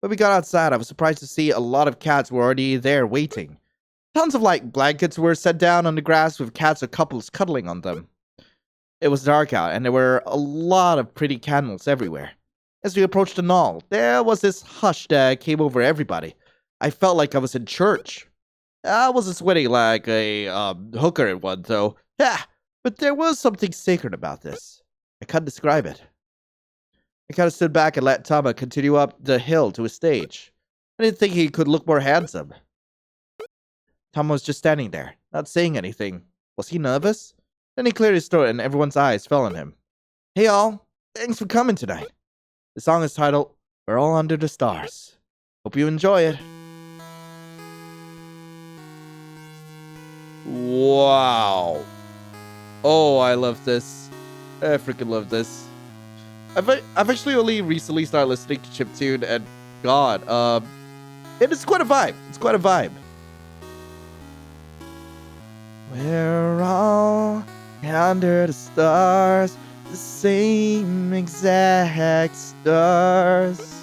When we got outside, I was surprised to see a lot of cats were already there waiting. Tons of blankets were set down on the grass with cats or couples cuddling on them. It was dark out, and there were a lot of pretty candles everywhere. As we approached the knoll, there was this hush that came over everybody. I felt like I was in church. I wasn't sweating like a hooker in one, though. Yeah, but there was something sacred about this. I can't describe it. I kind of stood back and let Tama continue up the hill to his stage. I didn't think he could look more handsome. Tama was just standing there, not saying anything. Was he nervous? Then he cleared his throat and everyone's eyes fell on him. Hey all, thanks for coming tonight. The song is titled, We're All Under the Stars. Hope you enjoy it. Wow. Oh, I love this. I freaking love this. I've actually only recently started listening to chiptune, and God, it is quite a vibe. It's quite a vibe. We're all under the stars, the same exact stars.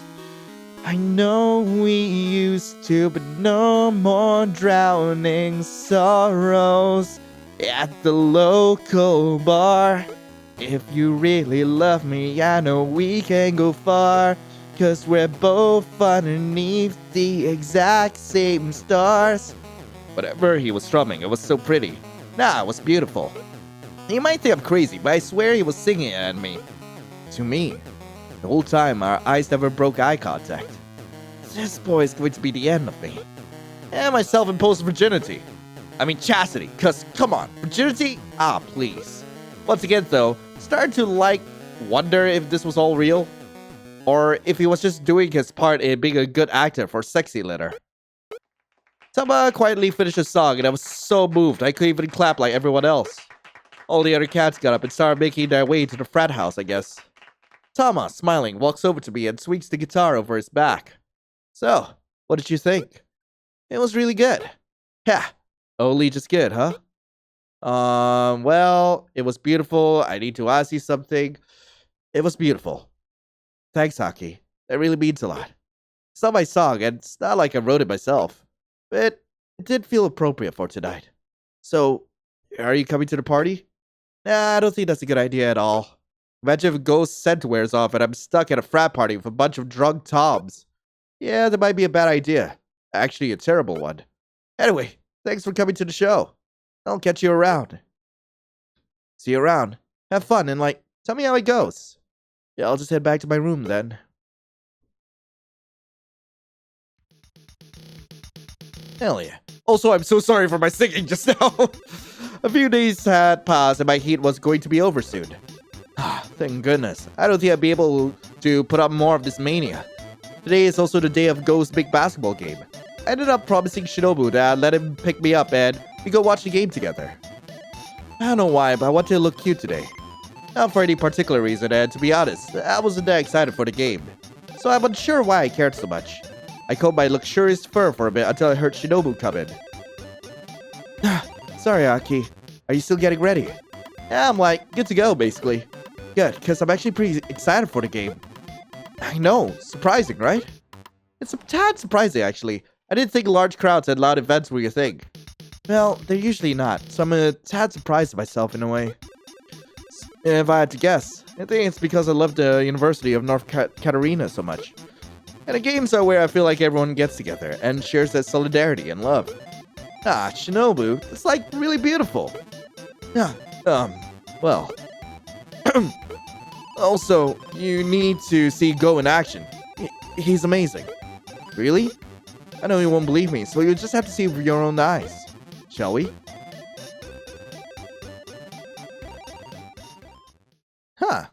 I know we used to, but no more drowning sorrows at the local bar. If you really love me, I know we can go far, 'cause we're both underneath the exact same stars. Whatever he was strumming, it was so pretty. Nah, it was beautiful. You might think I'm crazy, but I swear he was singing at me. To me. The whole time, our eyes never broke eye contact. This boy is going to be the end of me. And my self-imposed virginity. I mean chastity, 'cause, come on, virginity? Ah, please. Once again, though, started to, wonder if this was all real. Or if he was just doing his part in being a good actor for Sexy Litter. Tama quietly finished his song, and I was so moved I couldn't even clap like everyone else. All the other cats got up and started making their way to the frat house, I guess. Tama, smiling, walks over to me and swings the guitar over his back. So, what did you think? It was really good. Yeah, only just good, huh? Well, it was beautiful. I need to ask you something. It was beautiful. Thanks, Haki. That really means a lot. It's not my song, and it's not like I wrote it myself. But it did feel appropriate for tonight. So, are you coming to the party? Nah, I don't think that's a good idea at all. Imagine if Ghost scent wears off and I'm stuck at a frat party with a bunch of drunk toms. Yeah, that might be a bad idea. Actually, a terrible one. Anyway, thanks for coming to the show. I'll catch you around. See you around. Have fun and, tell me how it goes. Yeah, I'll just head back to my room then. Hell yeah. Also, I'm so sorry for my singing just now. A few days had passed and my heat was going to be over soon. Thank goodness. I don't think I'd be able to put up more of this mania. Today is also the day of Ghost's big basketball game. I ended up promising Shinobu that I'd let him pick me up and we go watch the game together. I don't know why, but I wanted to look cute today. Not for any particular reason, and to be honest, I wasn't that excited for the game. So I'm unsure why I cared so much. I combed my luxurious fur for a bit until I heard Shinobu come in. Sorry, Aki. Are you still getting ready? Yeah, I'm good to go, basically. Good, because I'm actually pretty excited for the game. I know, surprising, right? It's a tad surprising, actually. I didn't think large crowds and loud events were your thing. Well, they're usually not, so I'm a tad surprised at myself in a way. If I had to guess, I think it's because I love the University of North Katarina so much. And the games are where I feel like everyone gets together and shares that solidarity and love. Ah, Shinobu, it's really beautiful. Yeah, well. Also, you need to see Go in action. He's amazing. Really? I know you won't believe me, so you just have to see with your own eyes. Shall we? Huh.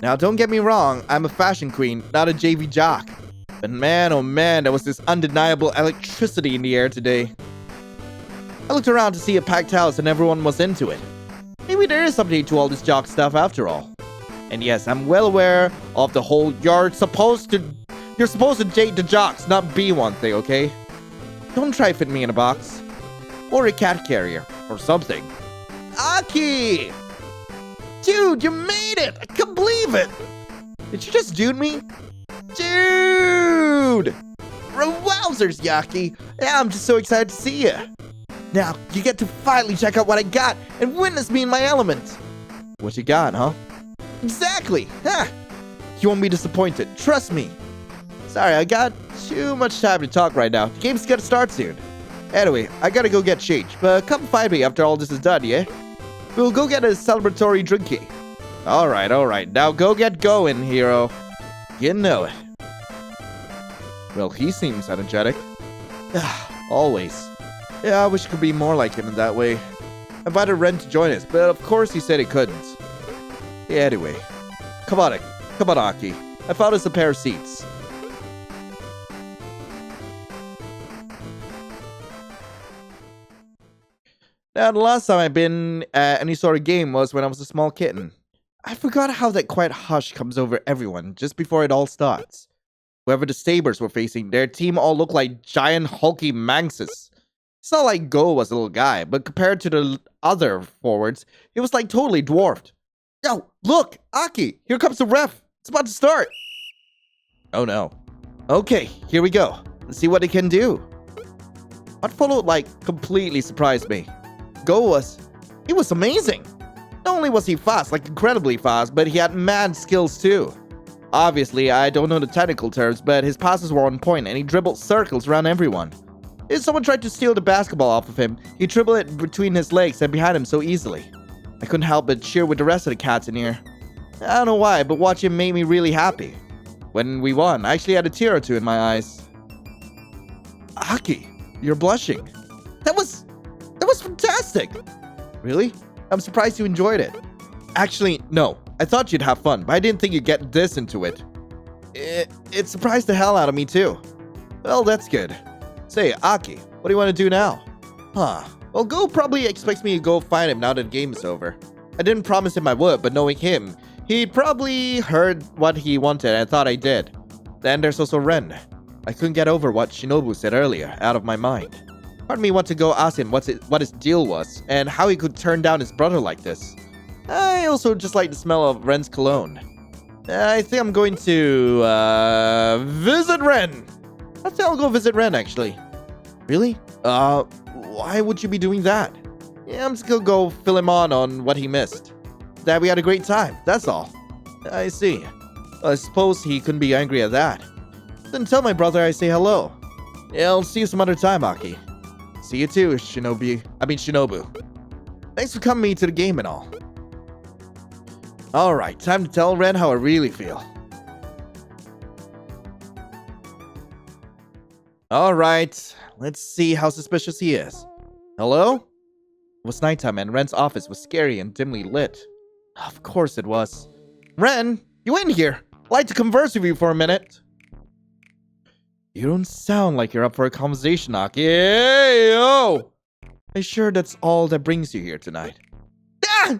Now, don't get me wrong, I'm a fashion queen, not a JV jock. But man, oh man, there was this undeniable electricity in the air today. I looked around to see a packed house and everyone was into it. Maybe there is something to all this jock stuff after all. And yes, I'm well aware of the whole you're supposed to date the jocks, not be one thing, okay? Don't try to fit me in a box. Or a cat carrier, or something. Aki! Dude, you made it! I can't believe it! Did you just dude me? Dude! Wowzers, Yaki! Yeah, I'm just so excited to see you. Now, you get to finally check out what I got and witness me in my element. What you got, huh? Exactly! Ha! You won't be disappointed, trust me. Sorry, I got too much time to talk right now. The game's gonna start soon. Anyway, I gotta go get changed, but come find me after all this is done, yeah? We'll go get a celebratory drinky. Alright. Now go get going, hero. You know it. Well, he seems energetic. Always. Yeah, I wish it could be more like him in that way. I invited Ren to join us, but of course he said he couldn't. Yeah, anyway. Come on, Aki. I found us a pair of seats. Now, the last time I've been at any sort of game was when I was a small kitten. I forgot how that quiet hush comes over everyone just before it all starts. Whoever the Sabers were facing, their team all looked like giant hulky manxes. It's not like Go was a little guy, but compared to the other forwards, he was like totally dwarfed. Yo, look, Aki, here comes the ref. It's about to start. Oh no. Okay, here we go. Let's see what he can do. What followed completely surprised me. Go he was amazing. Not only was he fast, incredibly fast, but he had mad skills too. Obviously, I don't know the technical terms, but his passes were on point and he dribbled circles around everyone. If someone tried to steal the basketball off of him, he dribbled it between his legs and behind him so easily. I couldn't help but cheer with the rest of the cats in here. I don't know why, but watching him made me really happy. When we won, I actually had a tear or two in my eyes. Aki, you're blushing. That was fantastic. Really? I'm surprised you enjoyed it. Actually, no. I thought you'd have fun, but I didn't think you'd get this into it. It surprised the hell out of me too. Well, that's good. Say, Aki, what do you want to do now? Huh. Well, Go probably expects me to go find him now that the game is over. I didn't promise him I would, but knowing him, he'd probably heard what he wanted and thought I did. Then there's also Ren. I couldn't get over what Shinobu said earlier, out of my mind. Part of me wanted to go ask him what his deal was, and how he could turn down his brother like this. I also just like the smell of Ren's cologne. I think I'm going to, visit Ren! I think I'll go visit Ren, actually. Really? Why would you be doing that? Yeah, I'm just gonna go fill him on what he missed. That we had a great time, that's all. I see. Well, I suppose he couldn't be angry at that. Then tell my brother I say hello. Yeah, I'll see you some other time, Aki. See you too, Shinobu. Thanks for coming me to the game and all. Alright, time to tell Ren how I really feel. Alright, let's see how suspicious he is. Hello? It was nighttime and Ren's office was scary and dimly lit. Of course it was. Ren, you in here? I'd like to converse with you for a minute. You don't sound like you're up for a conversation, Aki. Hey, yo! Are you sure that's all that brings you here tonight? Ah!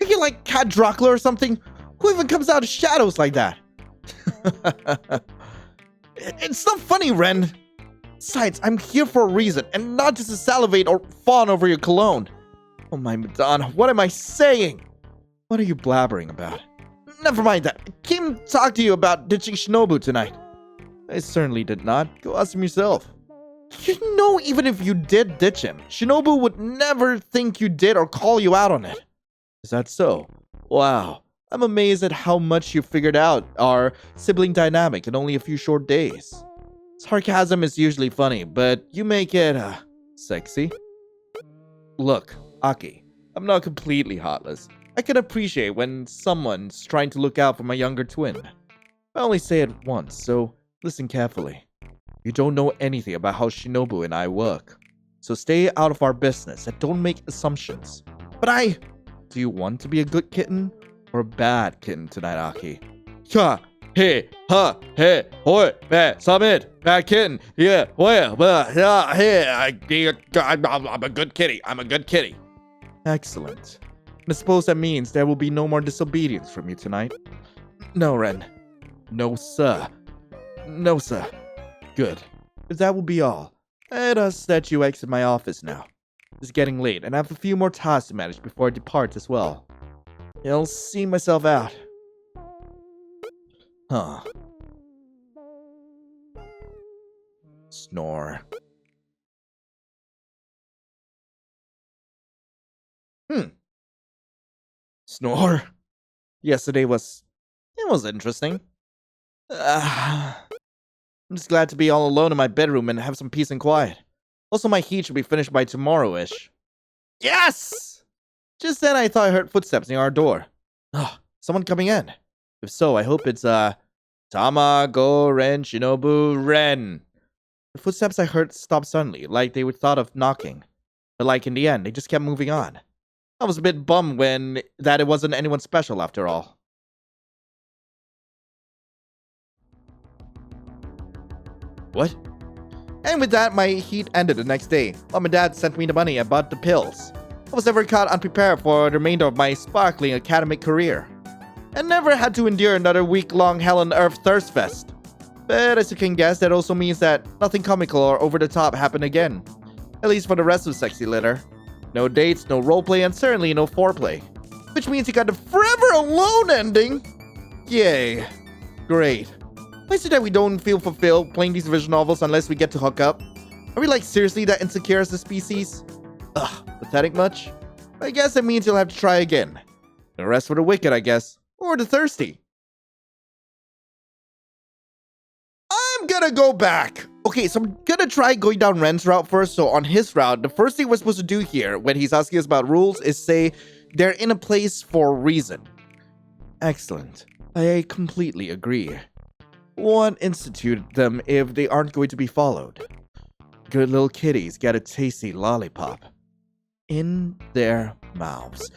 Are you like Cat Dracula or something? Who even comes out of shadows like that? It's not funny, Ren. Besides, I'm here for a reason, and not just to salivate or fawn over your cologne. Oh my Madonna, what am I saying? What are you blabbering about? Never mind that. I came to talk to you about ditching Shinobu tonight. I certainly did not. Go ask him yourself. You know, even if you did ditch him, Shinobu would never think you did or call you out on it. Is that so? Wow. I'm amazed at how much you figured out our sibling dynamic in only a few short days. Sarcasm is usually funny, but you make it, sexy. Look, Aki, I'm not completely heartless. I can appreciate when someone's trying to look out for my younger twin. I only say it once, so listen carefully. You don't know anything about how Shinobu and I work, so stay out of our business and don't make assumptions. But do you want to be a good kitten or a bad kitten tonight, Aki? Ha, hey, ha, hey, hoi, bad, summit, bad kitten, yeah, well, yeah, hey, I'm a good kitty, I'm a good kitty. Excellent. I suppose that means there will be no more disobedience from you tonight. No, Ren. No, sir. No, sir. Good. That will be all. Let us let you exit my office now. It's getting late, and I have a few more tasks to manage before I depart as well. I'll see myself out. Huh. Snore. Snore. Yesterday was... It was interesting. I'm just glad to be all alone in my bedroom and have some peace and quiet. Also, my heat should be finished by tomorrow-ish. Yes! Just then, I thought I heard footsteps near our door. Oh, someone coming in. If so, I hope it's, Tama, Go, Ren, Shinobu, Ren. The footsteps I heard stopped suddenly, like they would thought of knocking. But like in the end, they just kept moving on. I was a bit bummed that it wasn't anyone special after all. What? And with that, my heat ended the next day. Mom and Dad sent me the money and bought the pills. I was never caught unprepared for the remainder of my sparkling academic career. I never had to endure another week-long hell on earth thirst fest. But as you can guess, that also means that nothing comical or over-the-top happened again. At least for the rest of Sexy Litter. No dates, no roleplay, and certainly no foreplay. Which means you got the forever alone ending! Yay. Great. Why is it that we don't feel fulfilled playing these visual novels unless we get to hook up? Are we like seriously that insecure as a species? Ugh, pathetic much? I guess that means you'll have to try again. The rest for the wicked, I guess. Or the thirsty. I'm gonna go back. Okay, so I'm gonna try going down Ren's route first. So on his route, the first thing we're supposed to do here when he's asking us about rules is say they're in a place for a reason. Excellent. I completely agree. What instituted them if they aren't going to be followed? Good little kitties get a tasty lollipop in their mouths.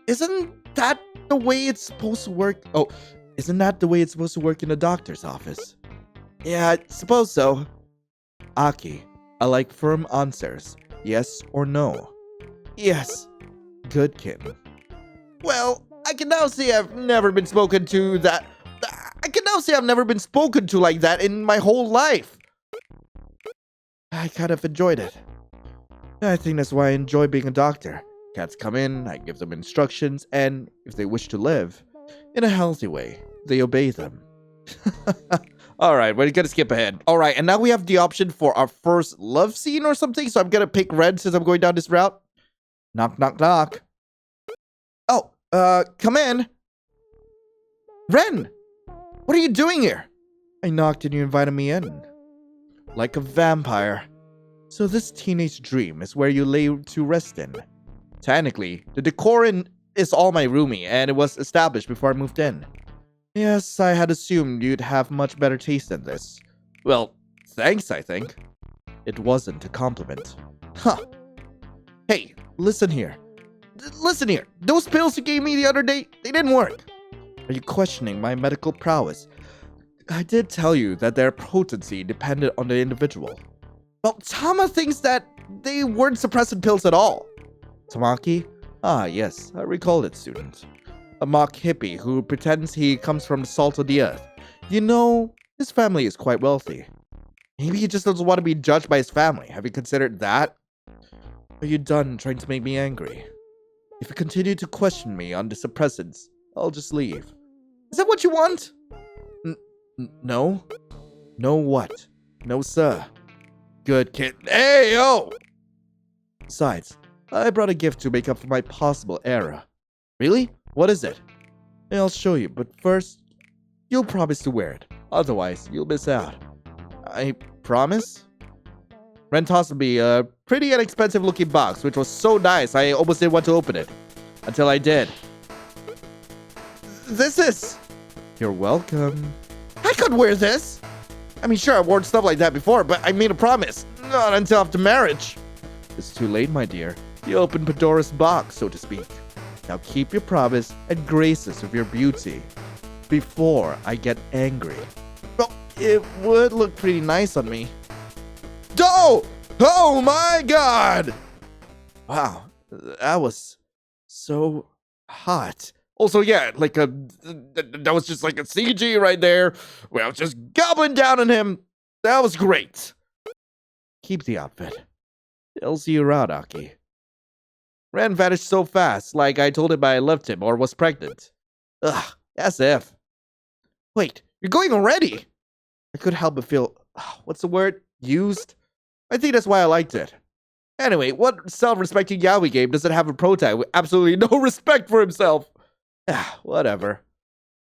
Isn't that the way it's supposed to work? Oh, isn't that the way it's supposed to work in a doctor's office? Yeah, I suppose so. Aki, I like firm answers. Yes or no? Yes. Good kid. Well, I can now say I've never been spoken to like that in my whole life. I kind of enjoyed it. I think that's why I enjoy being a doctor. Cats come in, I give them instructions, and if they wish to live in a healthy way, they obey them. Alright, we're gonna skip ahead. Alright, and now we have the option for our first love scene or something, so I'm gonna pick Red since I'm going down this route. Knock, knock, knock. Oh, come in. Ren! What are you doing here? I knocked and you invited me in. Like a vampire. So this teenage dream is where you lay to rest in. Technically, the decor is all my roomie, and it was established before I moved in. Yes, I had assumed you'd have much better taste than this. Well, thanks, I think. It wasn't a compliment. Huh. Hey, listen here. Listen here. Those pills you gave me the other day, they didn't work. Are you questioning my medical prowess? I did tell you that their potency depended on the individual. Well, Tama thinks that they weren't suppressant pills at all. Tamaki? Ah, yes, I recall it, student. A mock hippie who pretends he comes from the salt of the earth. You know, his family is quite wealthy. Maybe he just doesn't want to be judged by his family. Have you considered that? Are you done trying to make me angry? If you continue to question me on the suppressants, I'll just leave. Is that what you want? No? No what? No, sir. Good kid. Hey, yo! Besides, I brought a gift to make up for my possible error. Really? What is it? I'll show you, but first, you'll promise to wear it. Otherwise, you'll miss out. I promise? Ren tossed me a pretty inexpensive looking box, which was so nice I almost didn't want to open it. Until I did. This is... You're welcome. I could wear this! I mean, sure, I've worn stuff like that before, but I made a promise. Not until after marriage. It's too late, my dear. You opened Pandora's box, so to speak. Now keep your promise and grace us with your beauty. Before I get angry. Well, it would look pretty nice on me. Oh my god! Wow, that was so hot. Also, yeah, like that was just like a CG right there, where I was just gobbling down on him. That was great. Keep the outfit. I'll see you around, Aki. Ren vanished so fast, like I told him I loved him or was pregnant. Ugh, as if. Wait, you're going already? I couldn't help but feel, what's the word? Used? I think that's why I liked it. Anyway, what self-respecting yaoi game doesn't have a protagonist with absolutely no respect for himself? Whatever.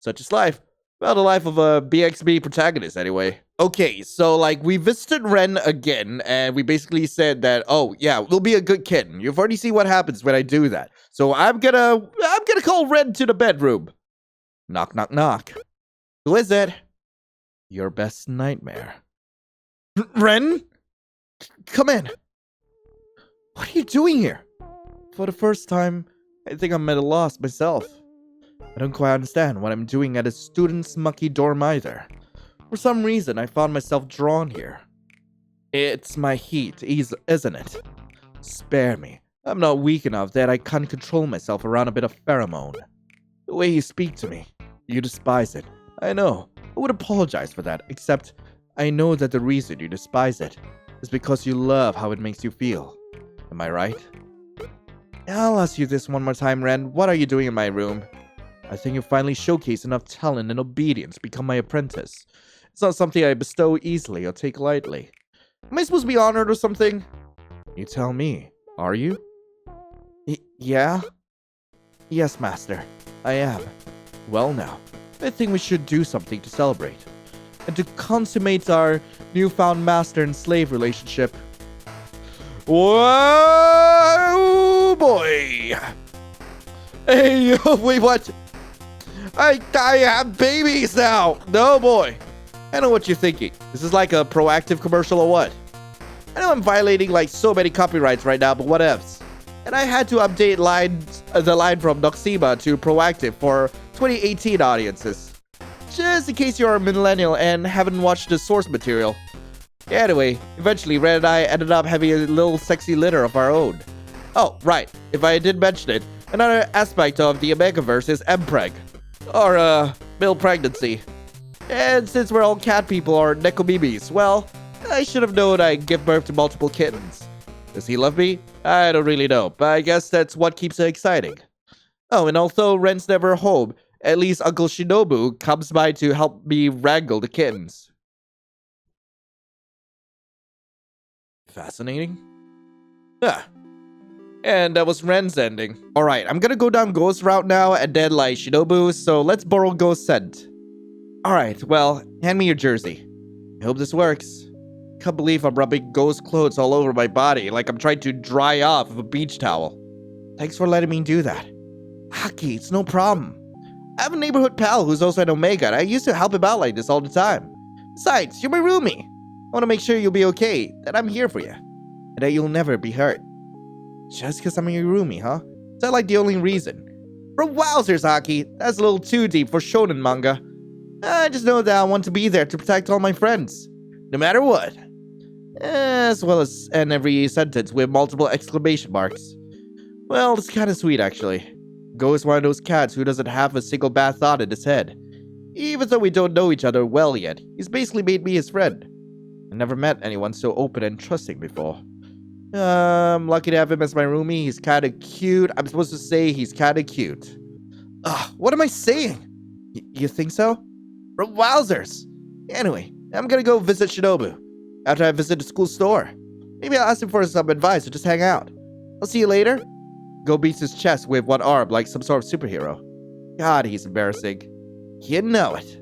Such is life. Well, the life of a BXB protagonist, anyway. Okay, so, like, we visited Ren again, and we basically said that, oh, yeah, we'll be a good kitten. You've already seen what happens when I do that. So I'm gonna call Ren to the bedroom. Knock, knock, knock. Who is it? Your best nightmare. Ren? Come in. What are you doing here? For the first time, I think I'm at a loss myself. I don't quite understand what I'm doing at a student's mucky dorm either. For some reason, I found myself drawn here. It's my heat, isn't it? Spare me. I'm not weak enough that I can't control myself around a bit of pheromone. The way you speak to me, you despise it. I know. I would apologize for that, except I know that the reason you despise it is because you love how it makes you feel. Am I right? I'll ask you this one more time, Ren. What are you doing in my room? I think you finally showcased enough talent and obedience to become my apprentice. It's not something I bestow easily or take lightly. Am I supposed to be honored or something? You tell me. Are you? Yeah? Yes, Master. I am. Well now, I think we should do something to celebrate. And to consummate our newfound master and slave relationship. Whoa, boy! Hey, wait, what? I have babies now! No, boy. I know what you're thinking. This is like a proactive commercial or what? I know I'm violating like so many copyrights right now, but what else? And I had to update the line from Noxima to proactive for 2018 audiences. Just in case you're a millennial and haven't watched the source material. Anyway, eventually Ren and I ended up having a little sexy litter of our own. Oh, right. If I did mention it, another aspect of the Omegaverse is mpreg. Or, male pregnancy. And since we're all cat people or nekomibis, well, I should have known I'd give birth to multiple kittens. Does he love me? I don't really know, but I guess that's what keeps it exciting. Oh, and although Ren's never home, at least Uncle Shinobu comes by to help me wrangle the kittens. Fascinating. And that was Ren's ending. Alright, I'm gonna go down Ghost route now and then like Shinobu, so let's borrow Ghost scent. Alright, well, hand me your jersey. I hope this works. Can't believe I'm rubbing Ghost clothes all over my body like I'm trying to dry off of a beach towel. Thanks for letting me do that. Aki, it's no problem. I have a neighborhood pal who's also an Omega, and I used to help him out like this all the time. Besides, you're my roomie. I want to make sure you'll be okay, that I'm here for you, and that you'll never be hurt. Just because I'm your roomie, huh? Is that like the only reason? Bro, wowzers, Aki. That's a little too deep for shonen manga. I just know that I want to be there to protect all my friends. No matter what. As well as end every sentence with multiple exclamation marks. Well, it's kind of sweet, actually. Go is one of those cats who doesn't have a single bad thought in his head. Even though we don't know each other well yet, he's basically made me his friend. I never met anyone so open and trusting before. I'm lucky to have him as my roomie. He's kinda cute. I'm supposed to say he's kinda cute. Ugh, what am I saying? You think so? Wowzers! Anyway, I'm gonna go visit Shinobu. After I visit the school store. Maybe I'll ask him for some advice or just hang out. I'll see you later. Go beats his chest with one arm like some sort of superhero. God, he's embarrassing. You know it.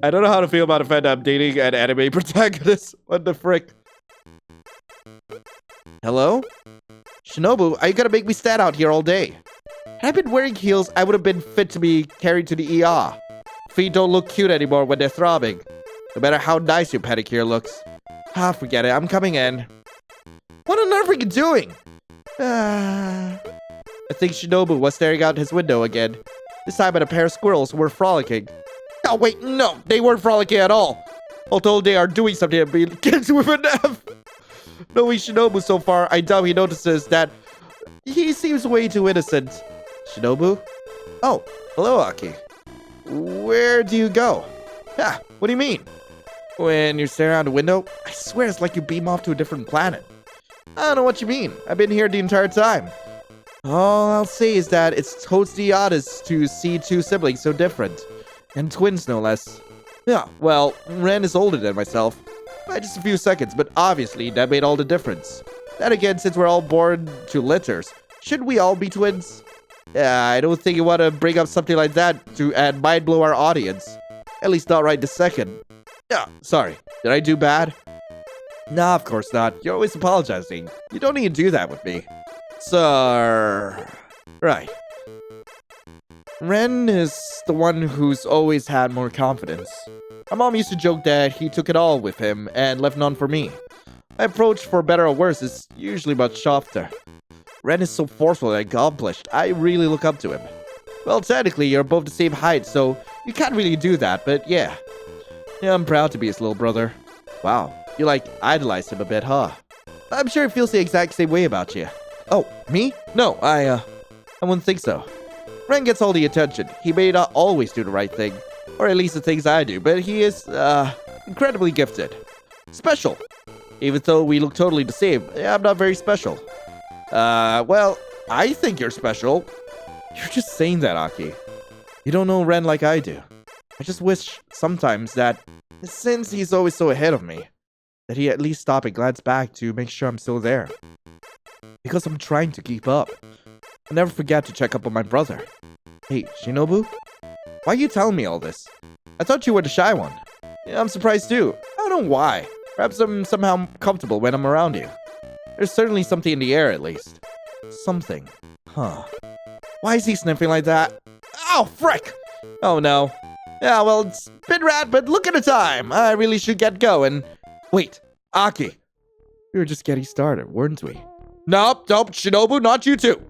I don't know how to feel about a fact I'm dating an anime protagonist. What the frick? Hello? Shinobu, are you gonna make me stand out here all day? Had I been wearing heels, I would have been fit to be carried to the ER. Feet don't look cute anymore when they're throbbing. No matter how nice your pedicure looks. Forget it, I'm coming in. What on earth are you doing? I think Shinobu was staring out his window again. This time at a pair of squirrels who were frolicking. Oh wait, no, they weren't frolicking at all. Although they are doing something to be kids with an F. Knowing Shinobu so far, I doubt he notices that he seems way too innocent. Shinobu? Oh, hello, Aki. Where do you go? What do you mean? When you stare out the window, I swear it's like you beam off to a different planet. I don't know what you mean. I've been here the entire time. All I'll say is that it's totally oddest to see two siblings so different. And twins, no less. Yeah, well, Ren is older than myself. By just a few seconds, but obviously that made all the difference. Then again, since we're all born to litters, should we all be twins? Yeah, I don't think you want to bring up something like that and mind blow our audience. At least not right this second. Yeah, sorry. Did I do bad? Nah, of course not. You're always apologizing. You don't need to do that with me. Sir. Right. Ren is the one who's always had more confidence. My mom used to joke that he took it all with him and left none for me. My approach, for better or worse, is usually much softer. Ren is so forceful and accomplished. I really look up to him. Well, technically, you're both the same height, so you can't really do that, but yeah. Yeah, I'm proud to be his little brother. Wow, you idolize him a bit, huh? I'm sure he feels the exact same way about you. Oh, me? No, I wouldn't think so. Ren gets all the attention. He may not always do the right thing, or at least the things I do, but he is, incredibly gifted. Special. Even though we look totally the same, I'm not very special. Well, I think you're special. You're just saying that, Aki. You don't know Ren like I do. I just wish sometimes that, since he's always so ahead of me, that he at least stop and glance back to make sure I'm still there. Because I'm trying to keep up. I never forget to check up on my brother. Hey, Shinobu? Why are you telling me all this? I thought you were the shy one. Yeah, I'm surprised too. I don't know why. Perhaps I'm somehow comfortable when I'm around you. There's certainly something in the air, at least. Something. Huh. Why is he sniffing like that? Oh, frick! Oh, no. Yeah, well, it's been rad, but look at the time. I really should get going. Wait, Aki. We were just getting started, weren't we? Nope, Shinobu, not you too.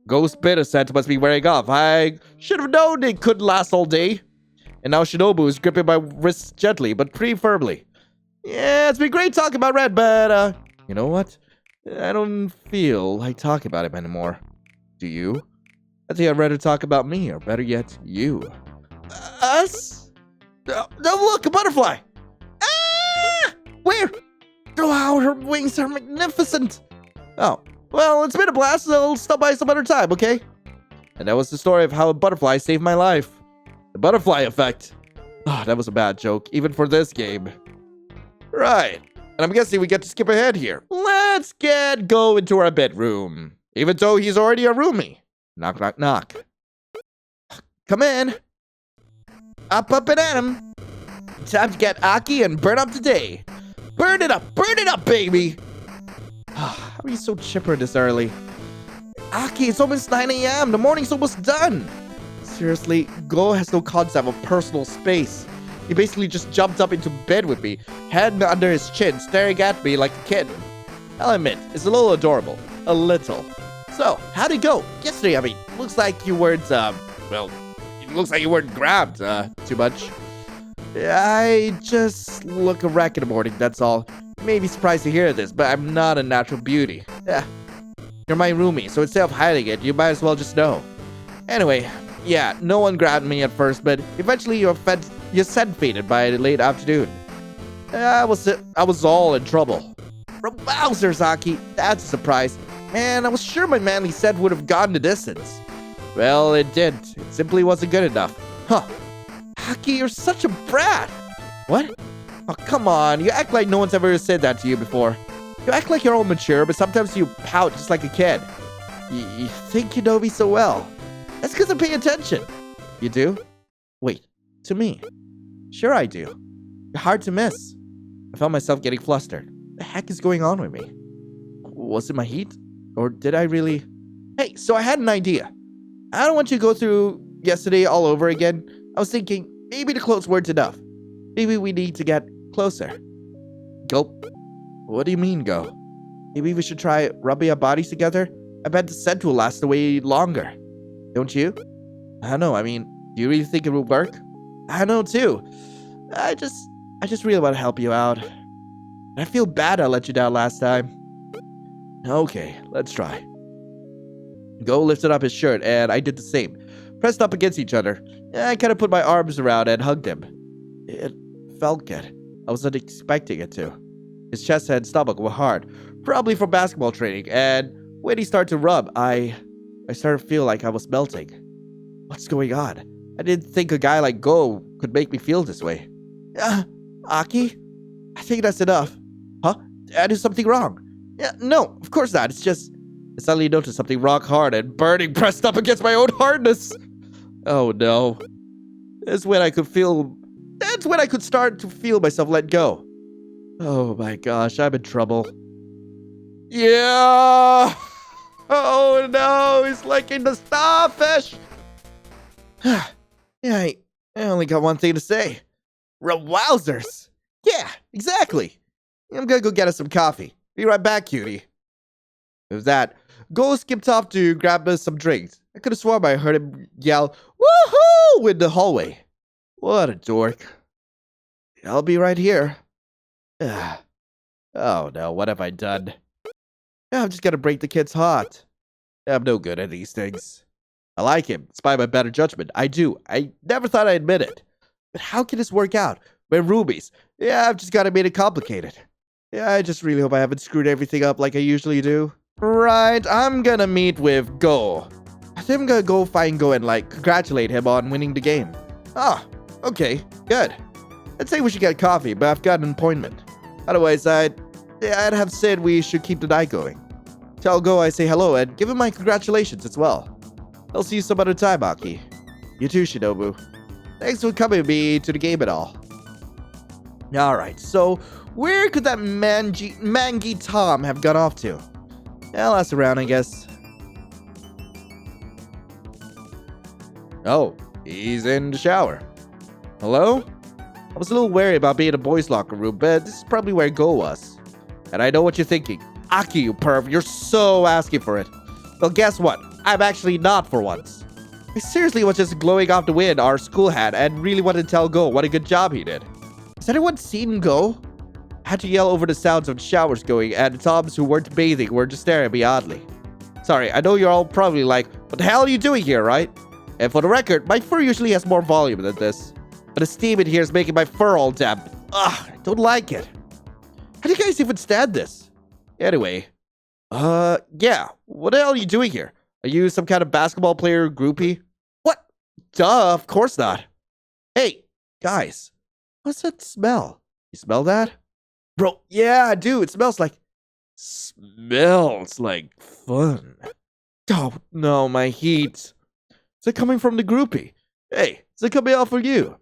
Ghost bitter scent must be wearing off. I should have known it couldn't last all day. And now Shinobu is gripping my wrists gently, but pretty firmly. Yeah, it's been great talking about Red, but, you know what? I don't feel like talking about him anymore. Do you? I think I'd rather talk about me, or better yet, you. Us? No, look, a butterfly! Ah! Where? Oh, wow, her wings are magnificent! Oh, well, it's been a blast, so I'll stop by some other time, okay? And that was the story of how a butterfly saved my life. The butterfly effect. Oh, that was a bad joke, even for this game. Right. And I'm guessing we get to skip ahead here. Let's go into our bedroom. Even though he's already a roomie. Knock, knock, knock. Come in. Up and at him. Time to get Aki and burn up the day. Burn it up, baby. How are you so chipper this early? Aki, it's almost 9 a.m. The morning's almost done. Seriously, Go has no concept of personal space. He basically just jumped up into bed with me, head under his chin, staring at me like a kitten. I'll admit, it's a little adorable. A little. So, how'd it go? Yesterday, I mean, looks like you weren't, well, it looks like you weren't grabbed, too much. I just look a wreck in the morning, that's all. You may be surprised to hear this, but I'm not a natural beauty. Yeah. You're my roomie, so instead of hiding it, you might as well just know. Anyway, yeah, no one grabbed me at first, but eventually your scent faded by the late afternoon. I was all in trouble. Wowzers, Aki, that's a surprise. Man, I was sure my manly scent would have gone the distance. Well, it didn't. It simply wasn't good enough. Huh. Aki, you're such a brat. What? Oh, come on. You act like no one's ever said that to you before. You act like you're all mature, but sometimes you pout just like a kid. You think you know me so well. That's because I'm paying attention. You do? Wait, to me? Sure I do. You're hard to miss. I found myself getting flustered. What the heck is going on with me? Was it my heat? Or did I really... Hey, so I had an idea. I don't want you to go through yesterday all over again. I was thinking, maybe the clothes weren't enough. Maybe we need to get closer. Gulp. What do you mean, Go? Maybe we should try rubbing our bodies together? I bet the scent will last way longer. Don't you? I don't know, I mean, do you really think it will work? I know too. I just really want to help you out. I feel bad I let you down last time. Okay, let's try. Go lifted up his shirt, and I did the same. Pressed up against each other. I kind of put my arms around and hugged him. It felt good. I wasn't expecting it to. His chest and stomach were hard, probably from basketball training, and when he started to rub, I started to feel like I was melting. What's going on? I didn't think a guy like Go could make me feel this way. Aki? I think that's enough. Huh? Did I do something wrong? Yeah, no, of course not. It's just I suddenly noticed something rock hard and burning pressed up against my own hardness. Oh no. That's when I could start to feel myself let go. Oh my gosh, I'm in trouble. Yeah! Oh no, he's licking the starfish! Yeah, I only got one thing to say. Wowzers! Yeah, exactly. I'm gonna go get us some coffee. Be right back, cutie. With that, Go skipped off to grab us some drinks. I could have sworn I heard him yell, "Woohoo!" in the hallway. What a dork. I'll be right here. Oh no, what have I done? I'm just gonna break the kid's heart. I'm no good at these things. I like him, despite my better judgment. I do. I never thought I'd admit it. But how can this work out? We're roomies. Yeah, I've just gotta make it complicated. Yeah, I just really hope I haven't screwed everything up like I usually do. Right, I'm gonna meet with Go. I think I'm gonna go find Go and, congratulate him on winning the game. Ah, okay, good. I'd say we should get coffee, but I've got an appointment. Otherwise, I'd have said we should keep the night going. Tell Go I say hello and give him my congratulations as well. I'll see you some other time, Aki. You too, Shinobu. Thanks for coming with me to the game at all. Alright, so where could that mangy Tom have gone off to? I'll ask around, I guess. Oh, he's in the shower. Hello? I was a little wary about being in a boys' locker room, but this is probably where Go was. And I know what you're thinking. Aki, you perv, you're so asking for it. Well, guess what? I'm actually not for once. I seriously was just glowing off the win our school had and really wanted to tell Go what a good job he did. Has anyone seen Go? I had to yell over the sounds of showers going, and the Toms who weren't bathing were just staring at me oddly. Sorry, I know you're all probably like, what the hell are you doing here, right? And for the record, my fur usually has more volume than this. But the steam in here is making my fur all damp. Ugh, I don't like it. How do you guys even stand this? Anyway, yeah, what the hell are you doing here? Are you some kind of basketball player groupie? What? Duh, of course not. Hey, guys, what's that smell? You smell that? Bro, yeah, I do. It smells like fun. Oh, no, my heat. Is it coming from the groupie? Hey, is it coming off for you?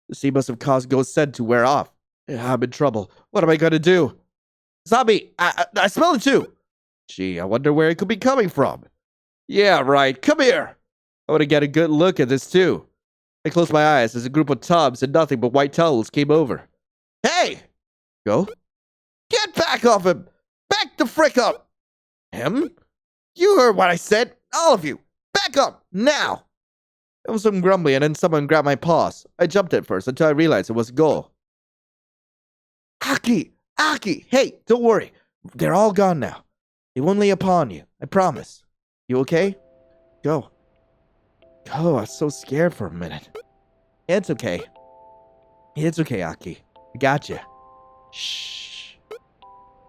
The sea must have caused Ghost scent to wear off. Yeah, I'm in trouble. What am I gonna do? Zombie, I smell it too. Gee, I wonder where it could be coming from. Yeah, right. Come here. I want to get a good look at this too. I closed my eyes as a group of tubs and nothing but white towels came over. Hey! Go? Get back off him! Back the frick up! Him? You heard what I said. All of you. Back up, now! There was some grumbling and then someone grabbed my paws. I jumped at first until I realized it was Go. Aki! Aki! Hey, don't worry. They're all gone now. They won't lay upon you. I promise. You okay? Go. Go, I was so scared for a minute. It's okay. It's okay, Aki. I got you. Shh.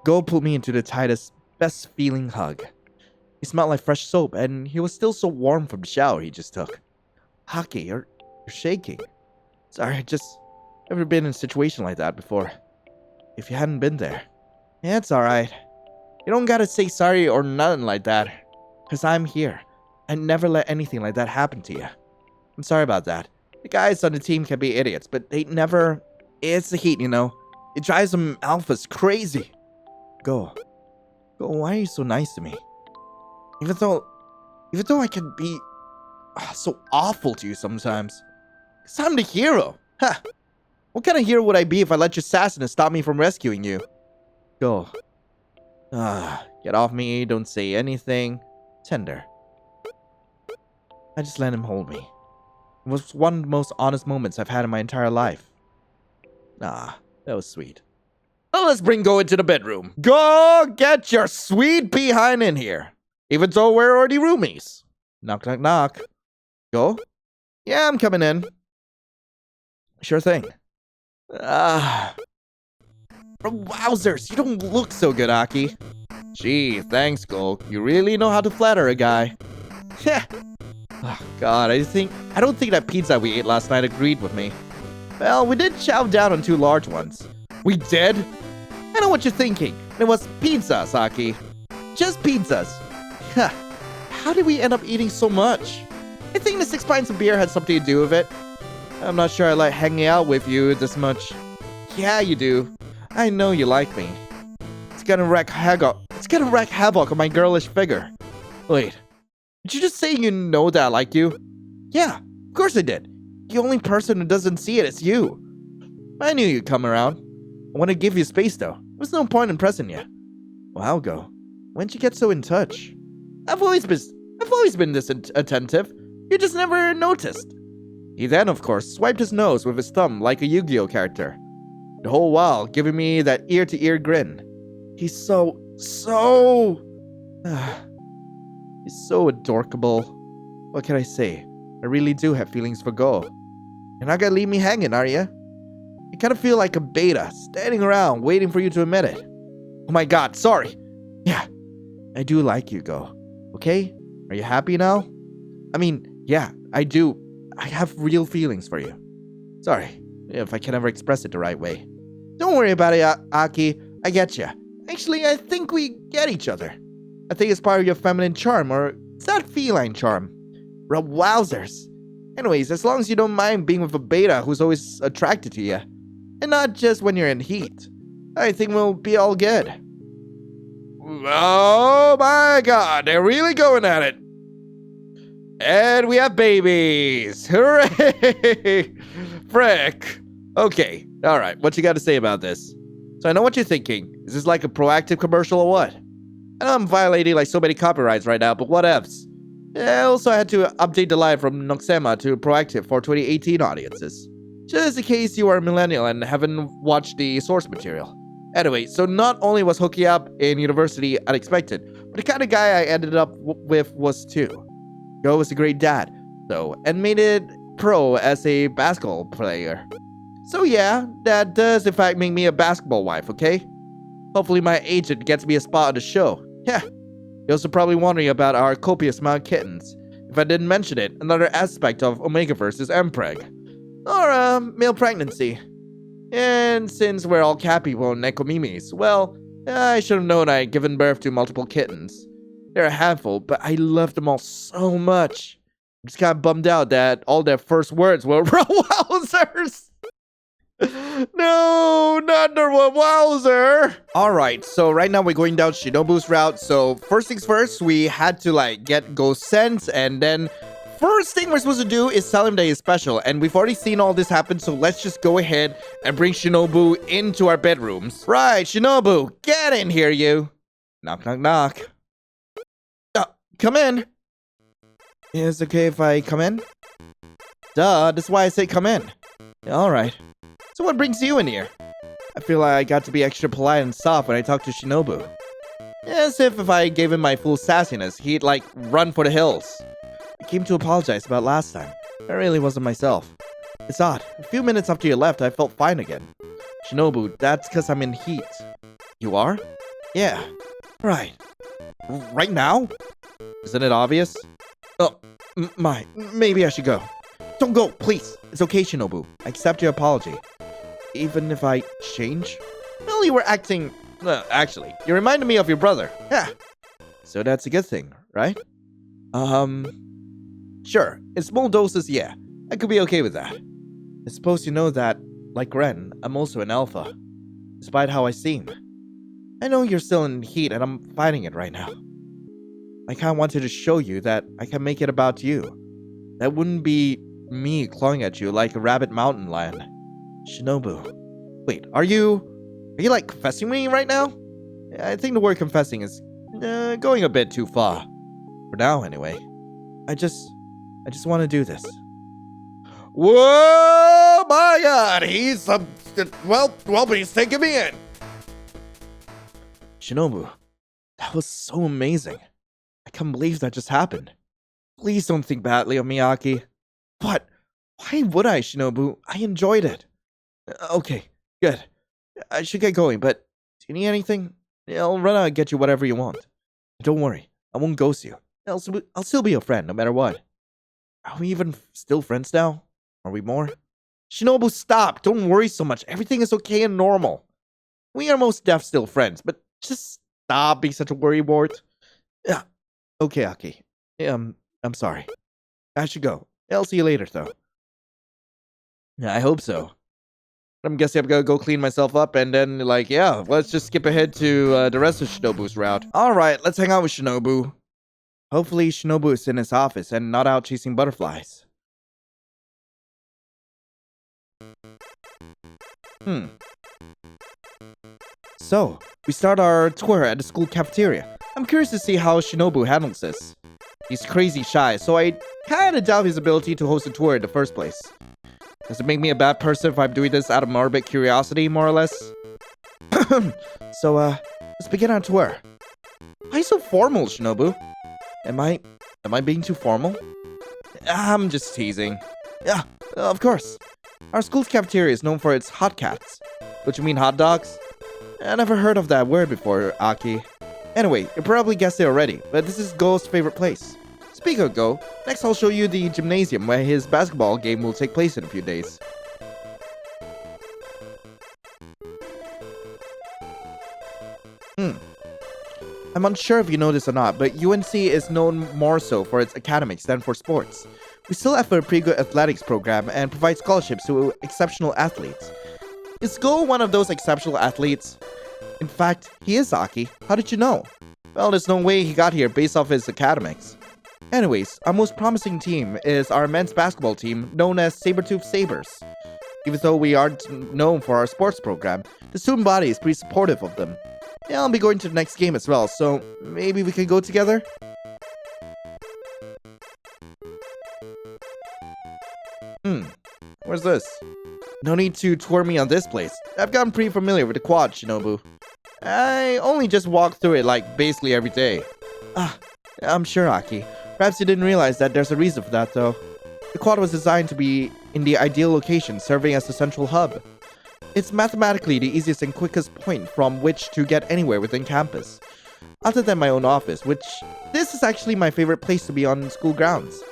Go pulled me into the tightest, best feeling hug. He smelled like fresh soap, and he was still so warm from the shower he just took. Aki, you're shaking. Sorry, I just never been in a situation like that before. If you hadn't been there. Yeah, it's alright. You don't gotta say sorry or nothing like that. Cause I'm here. I never let anything like that happen to you. I'm sorry about that. The guys on the team can be idiots, but they never... It's the heat, you know. It drives them alphas crazy. Go, why are you so nice to me? Even though I can be so awful to you sometimes. Cause I'm the hero. Huh. What kind of hero would I be if I let your assassin stop me from rescuing you? Go. Get off me, don't say anything. Tender. I just let him hold me. It was one of the most honest moments I've had in my entire life. That was sweet. Now let's bring Go into the bedroom. Go get your sweet behind in here. Even though we're already roomies. Knock, knock, knock. Go? Yeah, I'm coming in. Sure thing. Wowzers, you don't look so good, Aki. Gee, thanks, Gold. You really know how to flatter a guy. Oh, God, I don't think that pizza we ate last night agreed with me. Well, we did chow down on 2 large ones. We did? I know what you're thinking. It was pizza, Saki. Just pizzas. How did we end up eating so much? I think the 6 pints of beer had something to do with it. I'm not sure I like hanging out with you this much. Yeah, you do. I know you like me. It's gonna wreak havoc on my girlish figure. Wait, did you just say you know that I like you? Yeah, of course I did. The only person who doesn't see it is you. I knew you'd come around. I want to give you space though. There's no point in pressing you. Well, I'll go. When'd you get so in touch? I've always been this attentive. You just never noticed. He then, of course, swiped his nose with his thumb like a Yu-Gi-Oh character. The whole while giving me that ear-to-ear grin. He's so he's so adorable. What can I say? I really do have feelings for Go. You're not gonna leave me hanging, are you? I kind of feel like a beta, standing around waiting for you to admit it. Oh my god, sorry. Yeah, I do like you, Go. Okay? Are you happy now? I mean, yeah, I do. I have real feelings for you. Sorry, if I can ever express it the right way. Don't worry about it, Aki. I get you. Actually, I think we get each other. I think it's part of your feminine charm, or is that feline charm? Wowzers. Anyways, as long as you don't mind being with a beta who's always attracted to you, and not just when you're in heat, I think we'll be all good. Oh my god, they're really going at it. And we have babies. Hooray! Frick. Okay, alright, what you got to say about this? So I know what you're thinking. Is this like a proactive commercial or what? I know I'm violating like so many copyrights right now, but whatevs. I also had to update the line from Noxema to proactive for 2018 audiences. Just in case you are a millennial and haven't watched the source material. Anyway, so not only was hooking up in university unexpected, but the kind of guy I ended up with was too. Go was a great dad, though, and made it pro as a basketball player. So yeah, that does in fact make me a basketball wife, okay? Hopefully my agent gets me a spot on the show. Yeah. You're also probably wondering about our copious amount of kittens. If I didn't mention it, another aspect of Omegaverse is mpreg. Or, male pregnancy. And since we're all cat people and nekomimis, well, I should have known I'd given birth to multiple kittens. They're a handful, but I love them all so much. I'm just kind of bummed out that all their first words were wowzers. No, not the wowzer. Alright, so right now we're going down Shinobu's route. So first things first, we had to like get Ghost Sense, and then first thing we're supposed to do is tell him that he's special. And we've already seen all this happen, so let's just go ahead and bring Shinobu into our bedrooms. Right, Shinobu, get in here, you. Knock, knock, knock. Come in. Is it okay if I come in? Duh, that's why I say come in. Alright. So what brings you in here? I feel like I got to be extra polite and soft when I talk to Shinobu. As if I gave him my full sassiness, he'd like run for the hills. I came to apologize about last time. I really wasn't myself. It's odd. A few minutes after you left, I felt fine again. Shinobu, that's because I'm in heat. You are? Yeah. Right. Right now? Isn't it obvious? Oh, maybe I should go. Don't go, please. It's okay, Shinobu. I accept your apology. Even if I change? Well, you were acting... actually, you reminded me of your brother. Yeah. So that's a good thing, right? Sure. In small doses, yeah. I could be okay with that. I suppose you know that, like Ren, I'm also an alpha. Despite how I seem. I know you're still in heat and I'm fighting it right now. I kinda wanted to show you that I can make it about you. That wouldn't be me clawing at you like a rabbit mountain lion. Shinobu. Wait, are you like confessing me right now? I think the word confessing is going a bit too far. For now, anyway. I just want to do this. Whoa, my god, he's, well, he's taking me in. Shinobu, that was so amazing. I can't believe that just happened. Please don't think badly of me, Aki. What? Why would I, Shinobu? I enjoyed it. Okay, good. I should get going, but do you need anything? I'll run out and get you whatever you want. Don't worry, I won't ghost you. I'll still be your friend, no matter what. Are we even still friends now? Are we more? Shinobu, stop! Don't worry so much. Everything is okay and normal. We are most def still friends, but just stop being such a worrywart. Yeah. Okay, Aki. I'm sorry. I should go. I'll see you later, though. Yeah, I hope so. I'm guessing I'm gonna go clean myself up and then, let's just skip ahead to the rest of Shinobu's route. Alright, let's hang out with Shinobu. Hopefully, Shinobu is in his office and not out chasing butterflies. So, we start our tour at the school cafeteria. I'm curious to see how Shinobu handles this. He's crazy shy, so I kinda doubt his ability to host a tour in the first place. Does it make me a bad person if I'm doing this out of morbid curiosity, more or less? So, let's begin our tour. Why are you so formal, Shinobu? Am I being too formal? I'm just teasing. Yeah, of course. Our school's cafeteria is known for its hot cats. Don't you mean hot dogs? I never heard of that word before, Aki. Anyway, you probably guessed it already, but this is Go's favorite place. Speaking of Go, next I'll show you the gymnasium where his basketball game will take place in a few days. I'm unsure if you know this or not, but UNC is known more so for its academics than for sports. We still offer a pretty good athletics program and provide scholarships to exceptional athletes. Is Go one of those exceptional athletes? In fact, he is, Aki. How did you know? Well, there's no way he got here based off his academics. Anyways, our most promising team is our men's basketball team, known as Sabertooth Sabers. Even though we aren't known for our sports program, the student body is pretty supportive of them. Yeah, I'll be going to the next game as well, so maybe we can go together? Where's this? No need to tour me on this place. I've gotten pretty familiar with the quad, Shinobu. I only just walk through it basically every day. I'm sure, Aki. Perhaps you didn't realize that there's a reason for that, though. The quad was designed to be in the ideal location, serving as the central hub. It's mathematically the easiest and quickest point from which to get anywhere within campus. Other than my own office, which this is actually my favorite place to be on school grounds.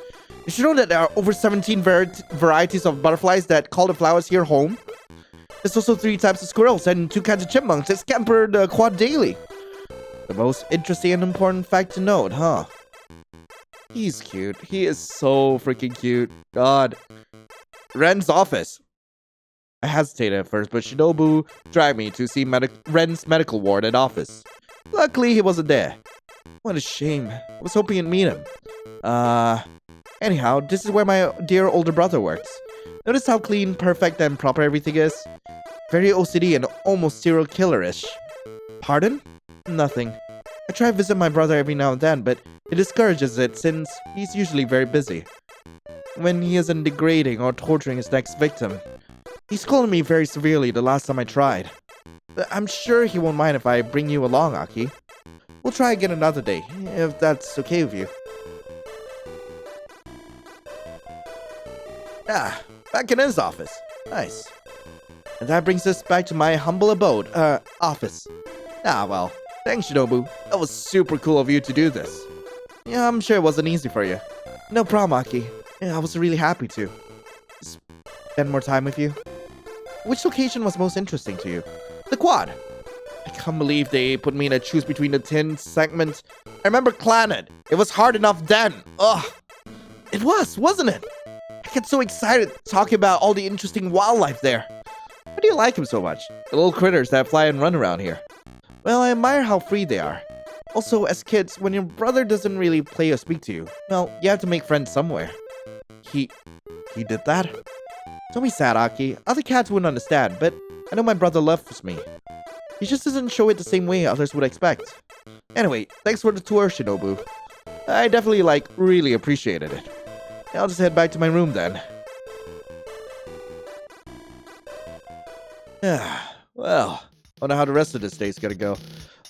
You should know that there are over 17 varieties of butterflies that call the flowers here home. There's also 3 types of squirrels and 2 kinds of chipmunks that scamper the quad daily. The most interesting and important fact to note, huh? He's cute. He is so freaking cute. God. Ren's office. I hesitated at first, but Shinobu dragged me to see Ren's medical ward and office. Luckily, he wasn't there. What a shame. I was hoping to meet him. Anyhow, this is where my dear older brother works. Notice how clean, perfect, and proper everything is? Very OCD and almost serial killer-ish. Pardon? Nothing. I try to visit my brother every now and then, but it discourages it since he's usually very busy. When he isn't degrading or torturing his next victim. He scolded me very severely the last time I tried. But I'm sure he won't mind if I bring you along, Aki. We'll try again another day, if that's okay with you. Back in his office. Nice. And that brings us back to my humble abode, office. Well, thanks, Shinobu. That was super cool of you to do this. Yeah, I'm sure it wasn't easy for you. No problem, Aki. Yeah, I was really happy to. Spend more time with you. Which location was most interesting to you? The quad. I can't believe they put me in a choose between the 10 segments. I remember Planet. It was hard enough then. Ugh. It was, wasn't it? I get so excited talking about all the interesting wildlife there. Why do you like him so much? The little critters that fly and run around here. Well, I admire how free they are. Also, as kids, when your brother doesn't really play or speak to you, well, you have to make friends somewhere. He did that? Don't be sad, Aki. Other cats wouldn't understand, but I know my brother loves me. He just doesn't show it the same way others would expect. Anyway, thanks for the tour, Shinobu. I definitely, really appreciated it. I'll just head back to my room then. Well, I wonder how the rest of this day's gonna go.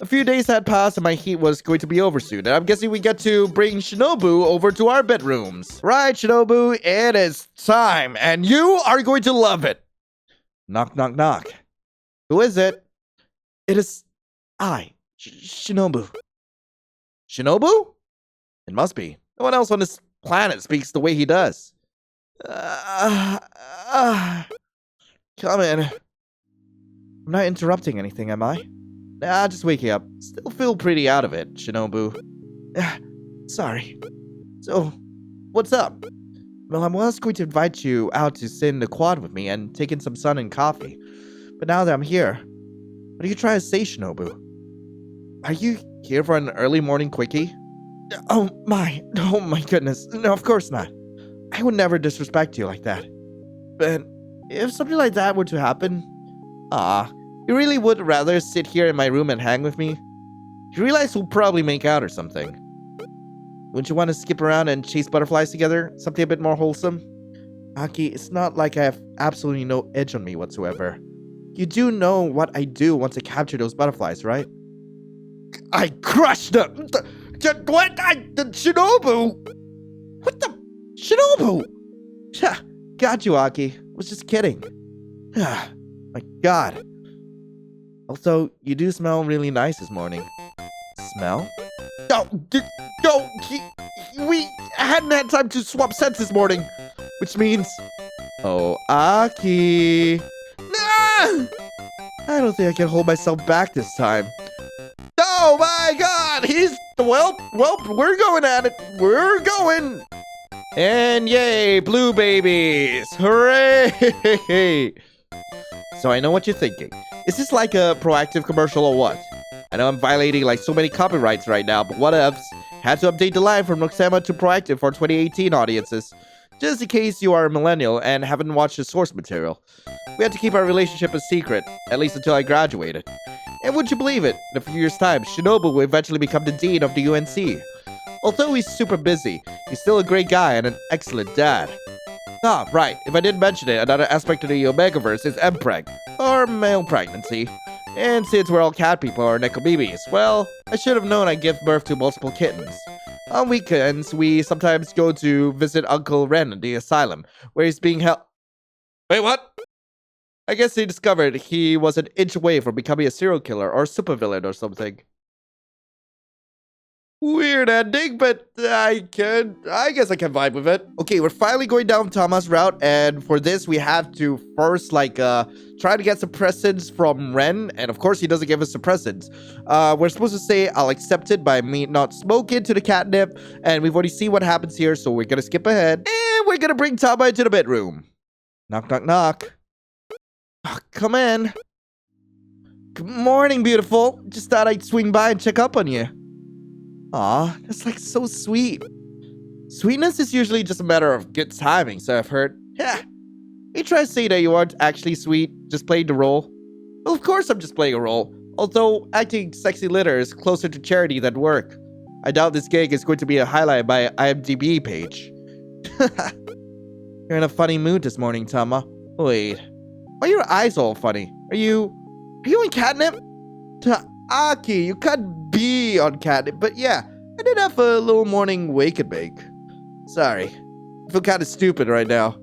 A few days had passed and my heat was going to be over soon, and I'm guessing we get to bring Shinobu over to our bedrooms. Right, Shinobu, it is time, and you are going to love it. Knock, knock, knock. Who is it? It is I, Shinobu. Shinobu? It must be. No one else on this planet speaks the way he does. Come in. I'm not interrupting anything, am I? Nah, just waking up. Still feel pretty out of it, Shinobu. Sorry. So, what's up? Well, I was going to invite you out to sit in the quad with me and take in some sun and coffee. But now that I'm here, what are you trying to say, Shinobu? Are you here for an early morning quickie? Oh my goodness. No, of course not. I would never disrespect you like that. But if something like that were to happen, you really would rather sit here in my room and hang with me? You realize we'll probably make out or something. Wouldn't you want to skip around and chase butterflies together? Something a bit more wholesome? Aki, it's not like I have absolutely no edge on me whatsoever. You do know what I do once I capture those butterflies, right? I crushed them! What? Shinobu! What the? Shinobu! Got you, Aki. Was just kidding. My god. Also, you do smell really nice this morning. Smell? We hadn't had time to swap scents this morning. Which means... Oh, Aki. Nah! I don't think I can hold myself back this time. Oh my god! Well, we're going at it. We're going. And yay, blue babies. Hooray! So I know what you're thinking. Is this like a proactive commercial or what? I know I'm violating like so many copyrights right now, but what else? Had to update the line from Noxema to proactive for 2018 audiences. Just in case you are a millennial and haven't watched the source material. We had to keep our relationship a secret, at least until I graduated. And would you believe it, in a few years' time, Shinobu will eventually become the dean of the UNC. Although he's super busy, he's still a great guy and an excellent dad. Ah, right, if I didn't mention it, another aspect of the Omegaverse is mpreg, or male pregnancy. And since we're all cat people or necobibis, well, I should have known I'd give birth to multiple kittens. On weekends, we sometimes go to visit Uncle Ren in the asylum, where he's being held... Wait, what? I guess they discovered he was an inch away from becoming a serial killer or supervillain or something. Weird ending, but I guess I can vibe with it. Okay, we're finally going down Tama's route, and for this we have to first try to get suppressants from Ren, and of course he doesn't give us suppressants. We're supposed to say I'll accept it by me not smoking to the catnip, and we've already seen what happens here, so we're gonna skip ahead, and we're gonna bring Tama into the bedroom. Knock, knock, knock. Oh, come in. Good morning, beautiful. Just thought I'd swing by and check up on you. Aw, that's like so sweet. Sweetness is usually just a matter of good timing, so I've heard. Yeah. You try to say that you aren't actually sweet, just playing the role. Well, of course I'm just playing a role. Although acting sexy litter is closer to charity than work. I doubt this gig is going to be a highlight by IMDb page. You're in a funny mood this morning, Tama. Wait. Why are your eyes all funny? Are you on Catnip? Aki, you can't be on Catnip, but yeah, I did have a little morning wake and bake. Sorry. I feel kind of stupid right now.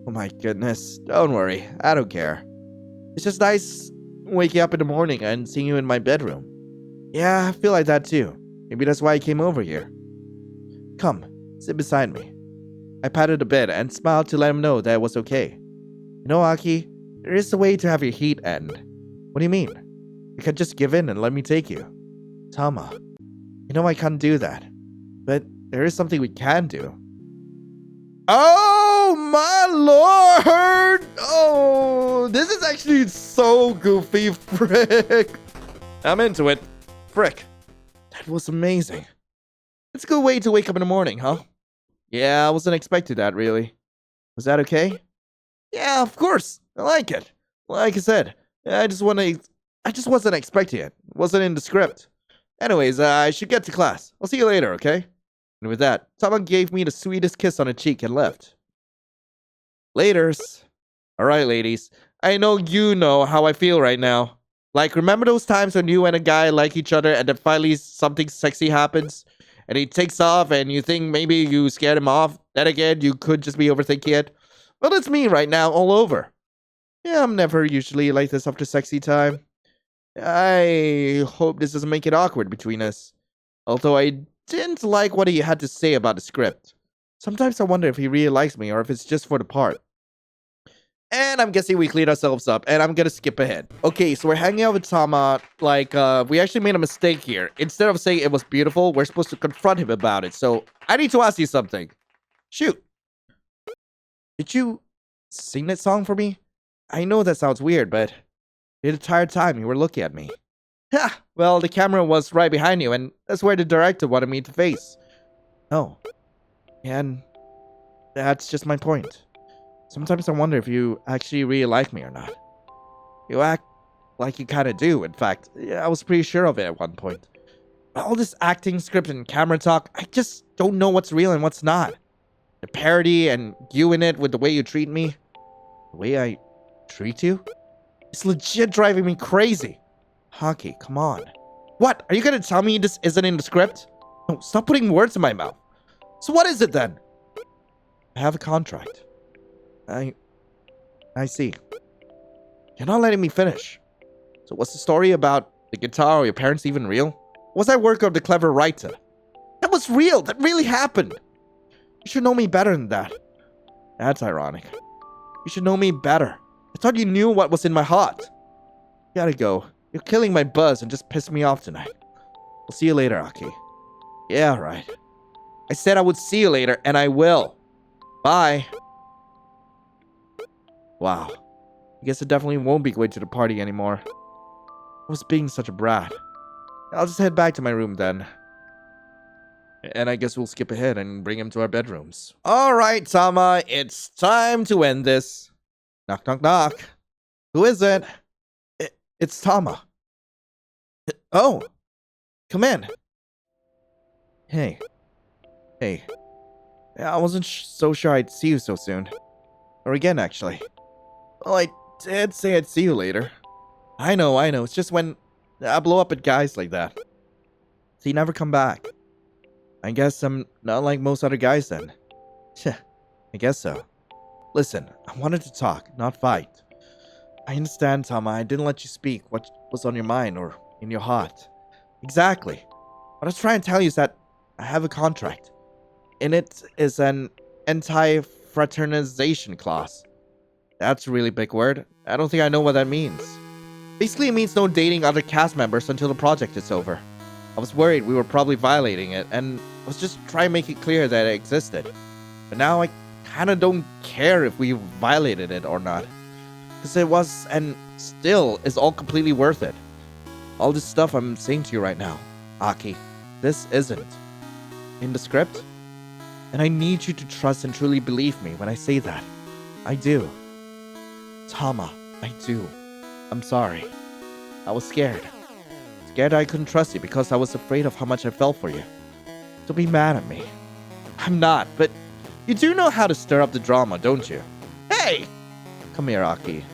Oh my goodness. Don't worry. I don't care. It's just nice waking up in the morning and seeing you in my bedroom. Yeah, I feel like that too. Maybe that's why I came over here. Come, sit beside me. I patted the bed and smiled to let him know that it was okay. You know, Aki, there is a way to have your heat end. What do you mean? You can just give in and let me take you. Tama, you know I can't do that. But there is something we can do. Oh my lord! Oh, this is actually so goofy, frick. I'm into it. Frick. That was amazing. It's a good way to wake up in the morning, huh? Yeah, I wasn't expecting that, really. Was that okay? Yeah, of course. I like it. Like I said, I just wasn't expecting it. It wasn't in the script. Anyways, I should get to class. I'll see you later, okay? And with that, Tama gave me the sweetest kiss on the cheek and left. Laters. Alright, ladies. I know you know how I feel right now. Like, remember those times when you and a guy like each other and then finally something sexy happens? And he takes off and you think maybe you scared him off? Then again, you could just be overthinking it. Well, it's me right now all over. Yeah, I'm never usually like this after sexy time. I hope this doesn't make it awkward between us. Although I didn't like what he had to say about the script. Sometimes I wonder if he really likes me or if it's just for the part. And I'm guessing we cleaned ourselves up, and I'm gonna skip ahead. Okay, so we're hanging out with Tama. We actually made a mistake here. Instead of saying it was beautiful, we're supposed to confront him about it. So, I need to ask you something. Shoot. Did you sing that song for me? I know that sounds weird, but the entire time you were looking at me. Ha! Well, the camera was right behind you, and that's where the director wanted me to face. Oh. And that's just my point. Sometimes I wonder if you actually really like me or not. You act like you kinda do, in fact. I was pretty sure of it at one point. All this acting, script, and camera talk, I just don't know what's real and what's not. The parody and you in it with the way you treat me. The way I treat you? It's legit driving me crazy. Hockey, come on. What? Are you gonna tell me this isn't in the script? No, stop putting words in my mouth. So what is it then? I have a contract. I see. You're not letting me finish. So what's the story about the guitar or your parents even real? Was that work of the clever writer? That was real. That really happened. You should know me better than that. That's ironic. You should know me better. I thought you knew what was in my heart. Gotta go. You're killing my buzz and just pissed me off tonight. We'll see you later, Aki. Yeah, right. I said I would see you later, and I will. Bye. Wow. I guess I definitely won't be going to the party anymore. I was being such a brat. I'll just head back to my room then. And I guess we'll skip ahead and bring him to our bedrooms. Alright, Tama, it's time to end this. Knock, knock, knock. Who is it? It's Tama. Oh, come in. Hey. Hey. I wasn't so sure I'd see you so soon. Or again, actually. Well, I did say I'd see you later. I know. It's just when I blow up at guys like that. So you never come back. I guess I'm not like most other guys then. I guess so. Listen, I wanted to talk, not fight. I understand, Tama. I didn't let you speak what was on your mind or in your heart. Exactly. What I was trying to tell you is that I have a contract. In it is an anti-fraternization clause. That's a really big word. I don't think I know what that means. Basically, it means no dating other cast members until the project is over. I was worried we were probably violating it, and was just trying to make it clear that it existed. But now I kinda don't care if we violated it or not. Because it was, and still, is all completely worth it. All this stuff I'm saying to you right now, Aki, this isn't in the script. And I need you to trust and truly believe me when I say that. I do. Tama, I do. I'm sorry. I was scared. Scared I couldn't trust you because I was afraid of how much I felt for you. Don't be mad at me. I'm not, but you do know how to stir up the drama, don't you? Hey! Come here, Aki.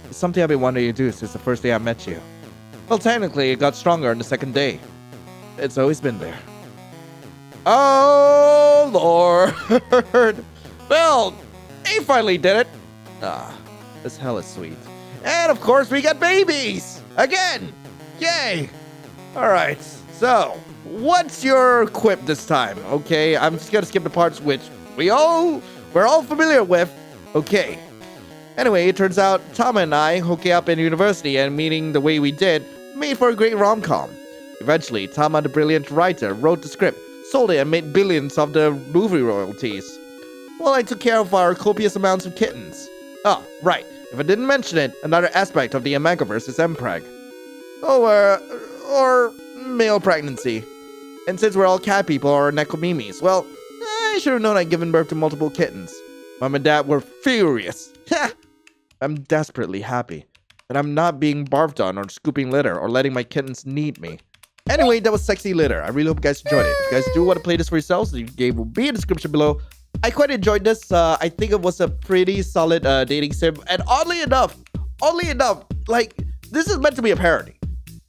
It's something I've been wanting to do since the first day I met you. Well, technically, it got stronger on the second day. It's always been there. Oh, Lord! Well, he finally did it. This hell is sweet. And of course, we got babies! Again! Yay! Alright, so, what's your quip this time? Okay, I'm just gonna skip the parts which we're all familiar with. Okay. Anyway, it turns out Tama and I, hooking up in university and meeting the way we did, made for a great rom-com. Eventually, Tama, the brilliant writer, wrote the script, sold it, and made billions of the movie royalties. While I took care of our copious amounts of kittens. Oh, right. If I didn't mention it, another aspect of the Omegaverse is MPreg. Or male pregnancy. And since we're all cat people or nekomimis, well, I should have known I'd given birth to multiple kittens. Mom and Dad were furious. I'm desperately happy that I'm not being barfed on or scooping litter or letting my kittens need me. Anyway, that was Sexy Litter. I really hope you guys enjoyed it. If you guys do want to play this for yourselves, the game will be in the description below. I quite enjoyed this. I think it was a pretty solid dating sim. And oddly enough, like, this is meant to be a parody.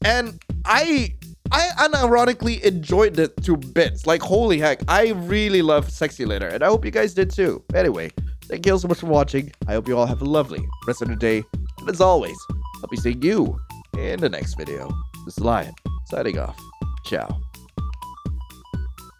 And I unironically enjoyed it to bits. Like, holy heck, I really love Sexy Litter. And I hope you guys did too. Anyway, thank you all so much for watching. I hope you all have a lovely rest of the day. And as always, I'll be seeing you in the next video. This is Lion, signing off. Ciao.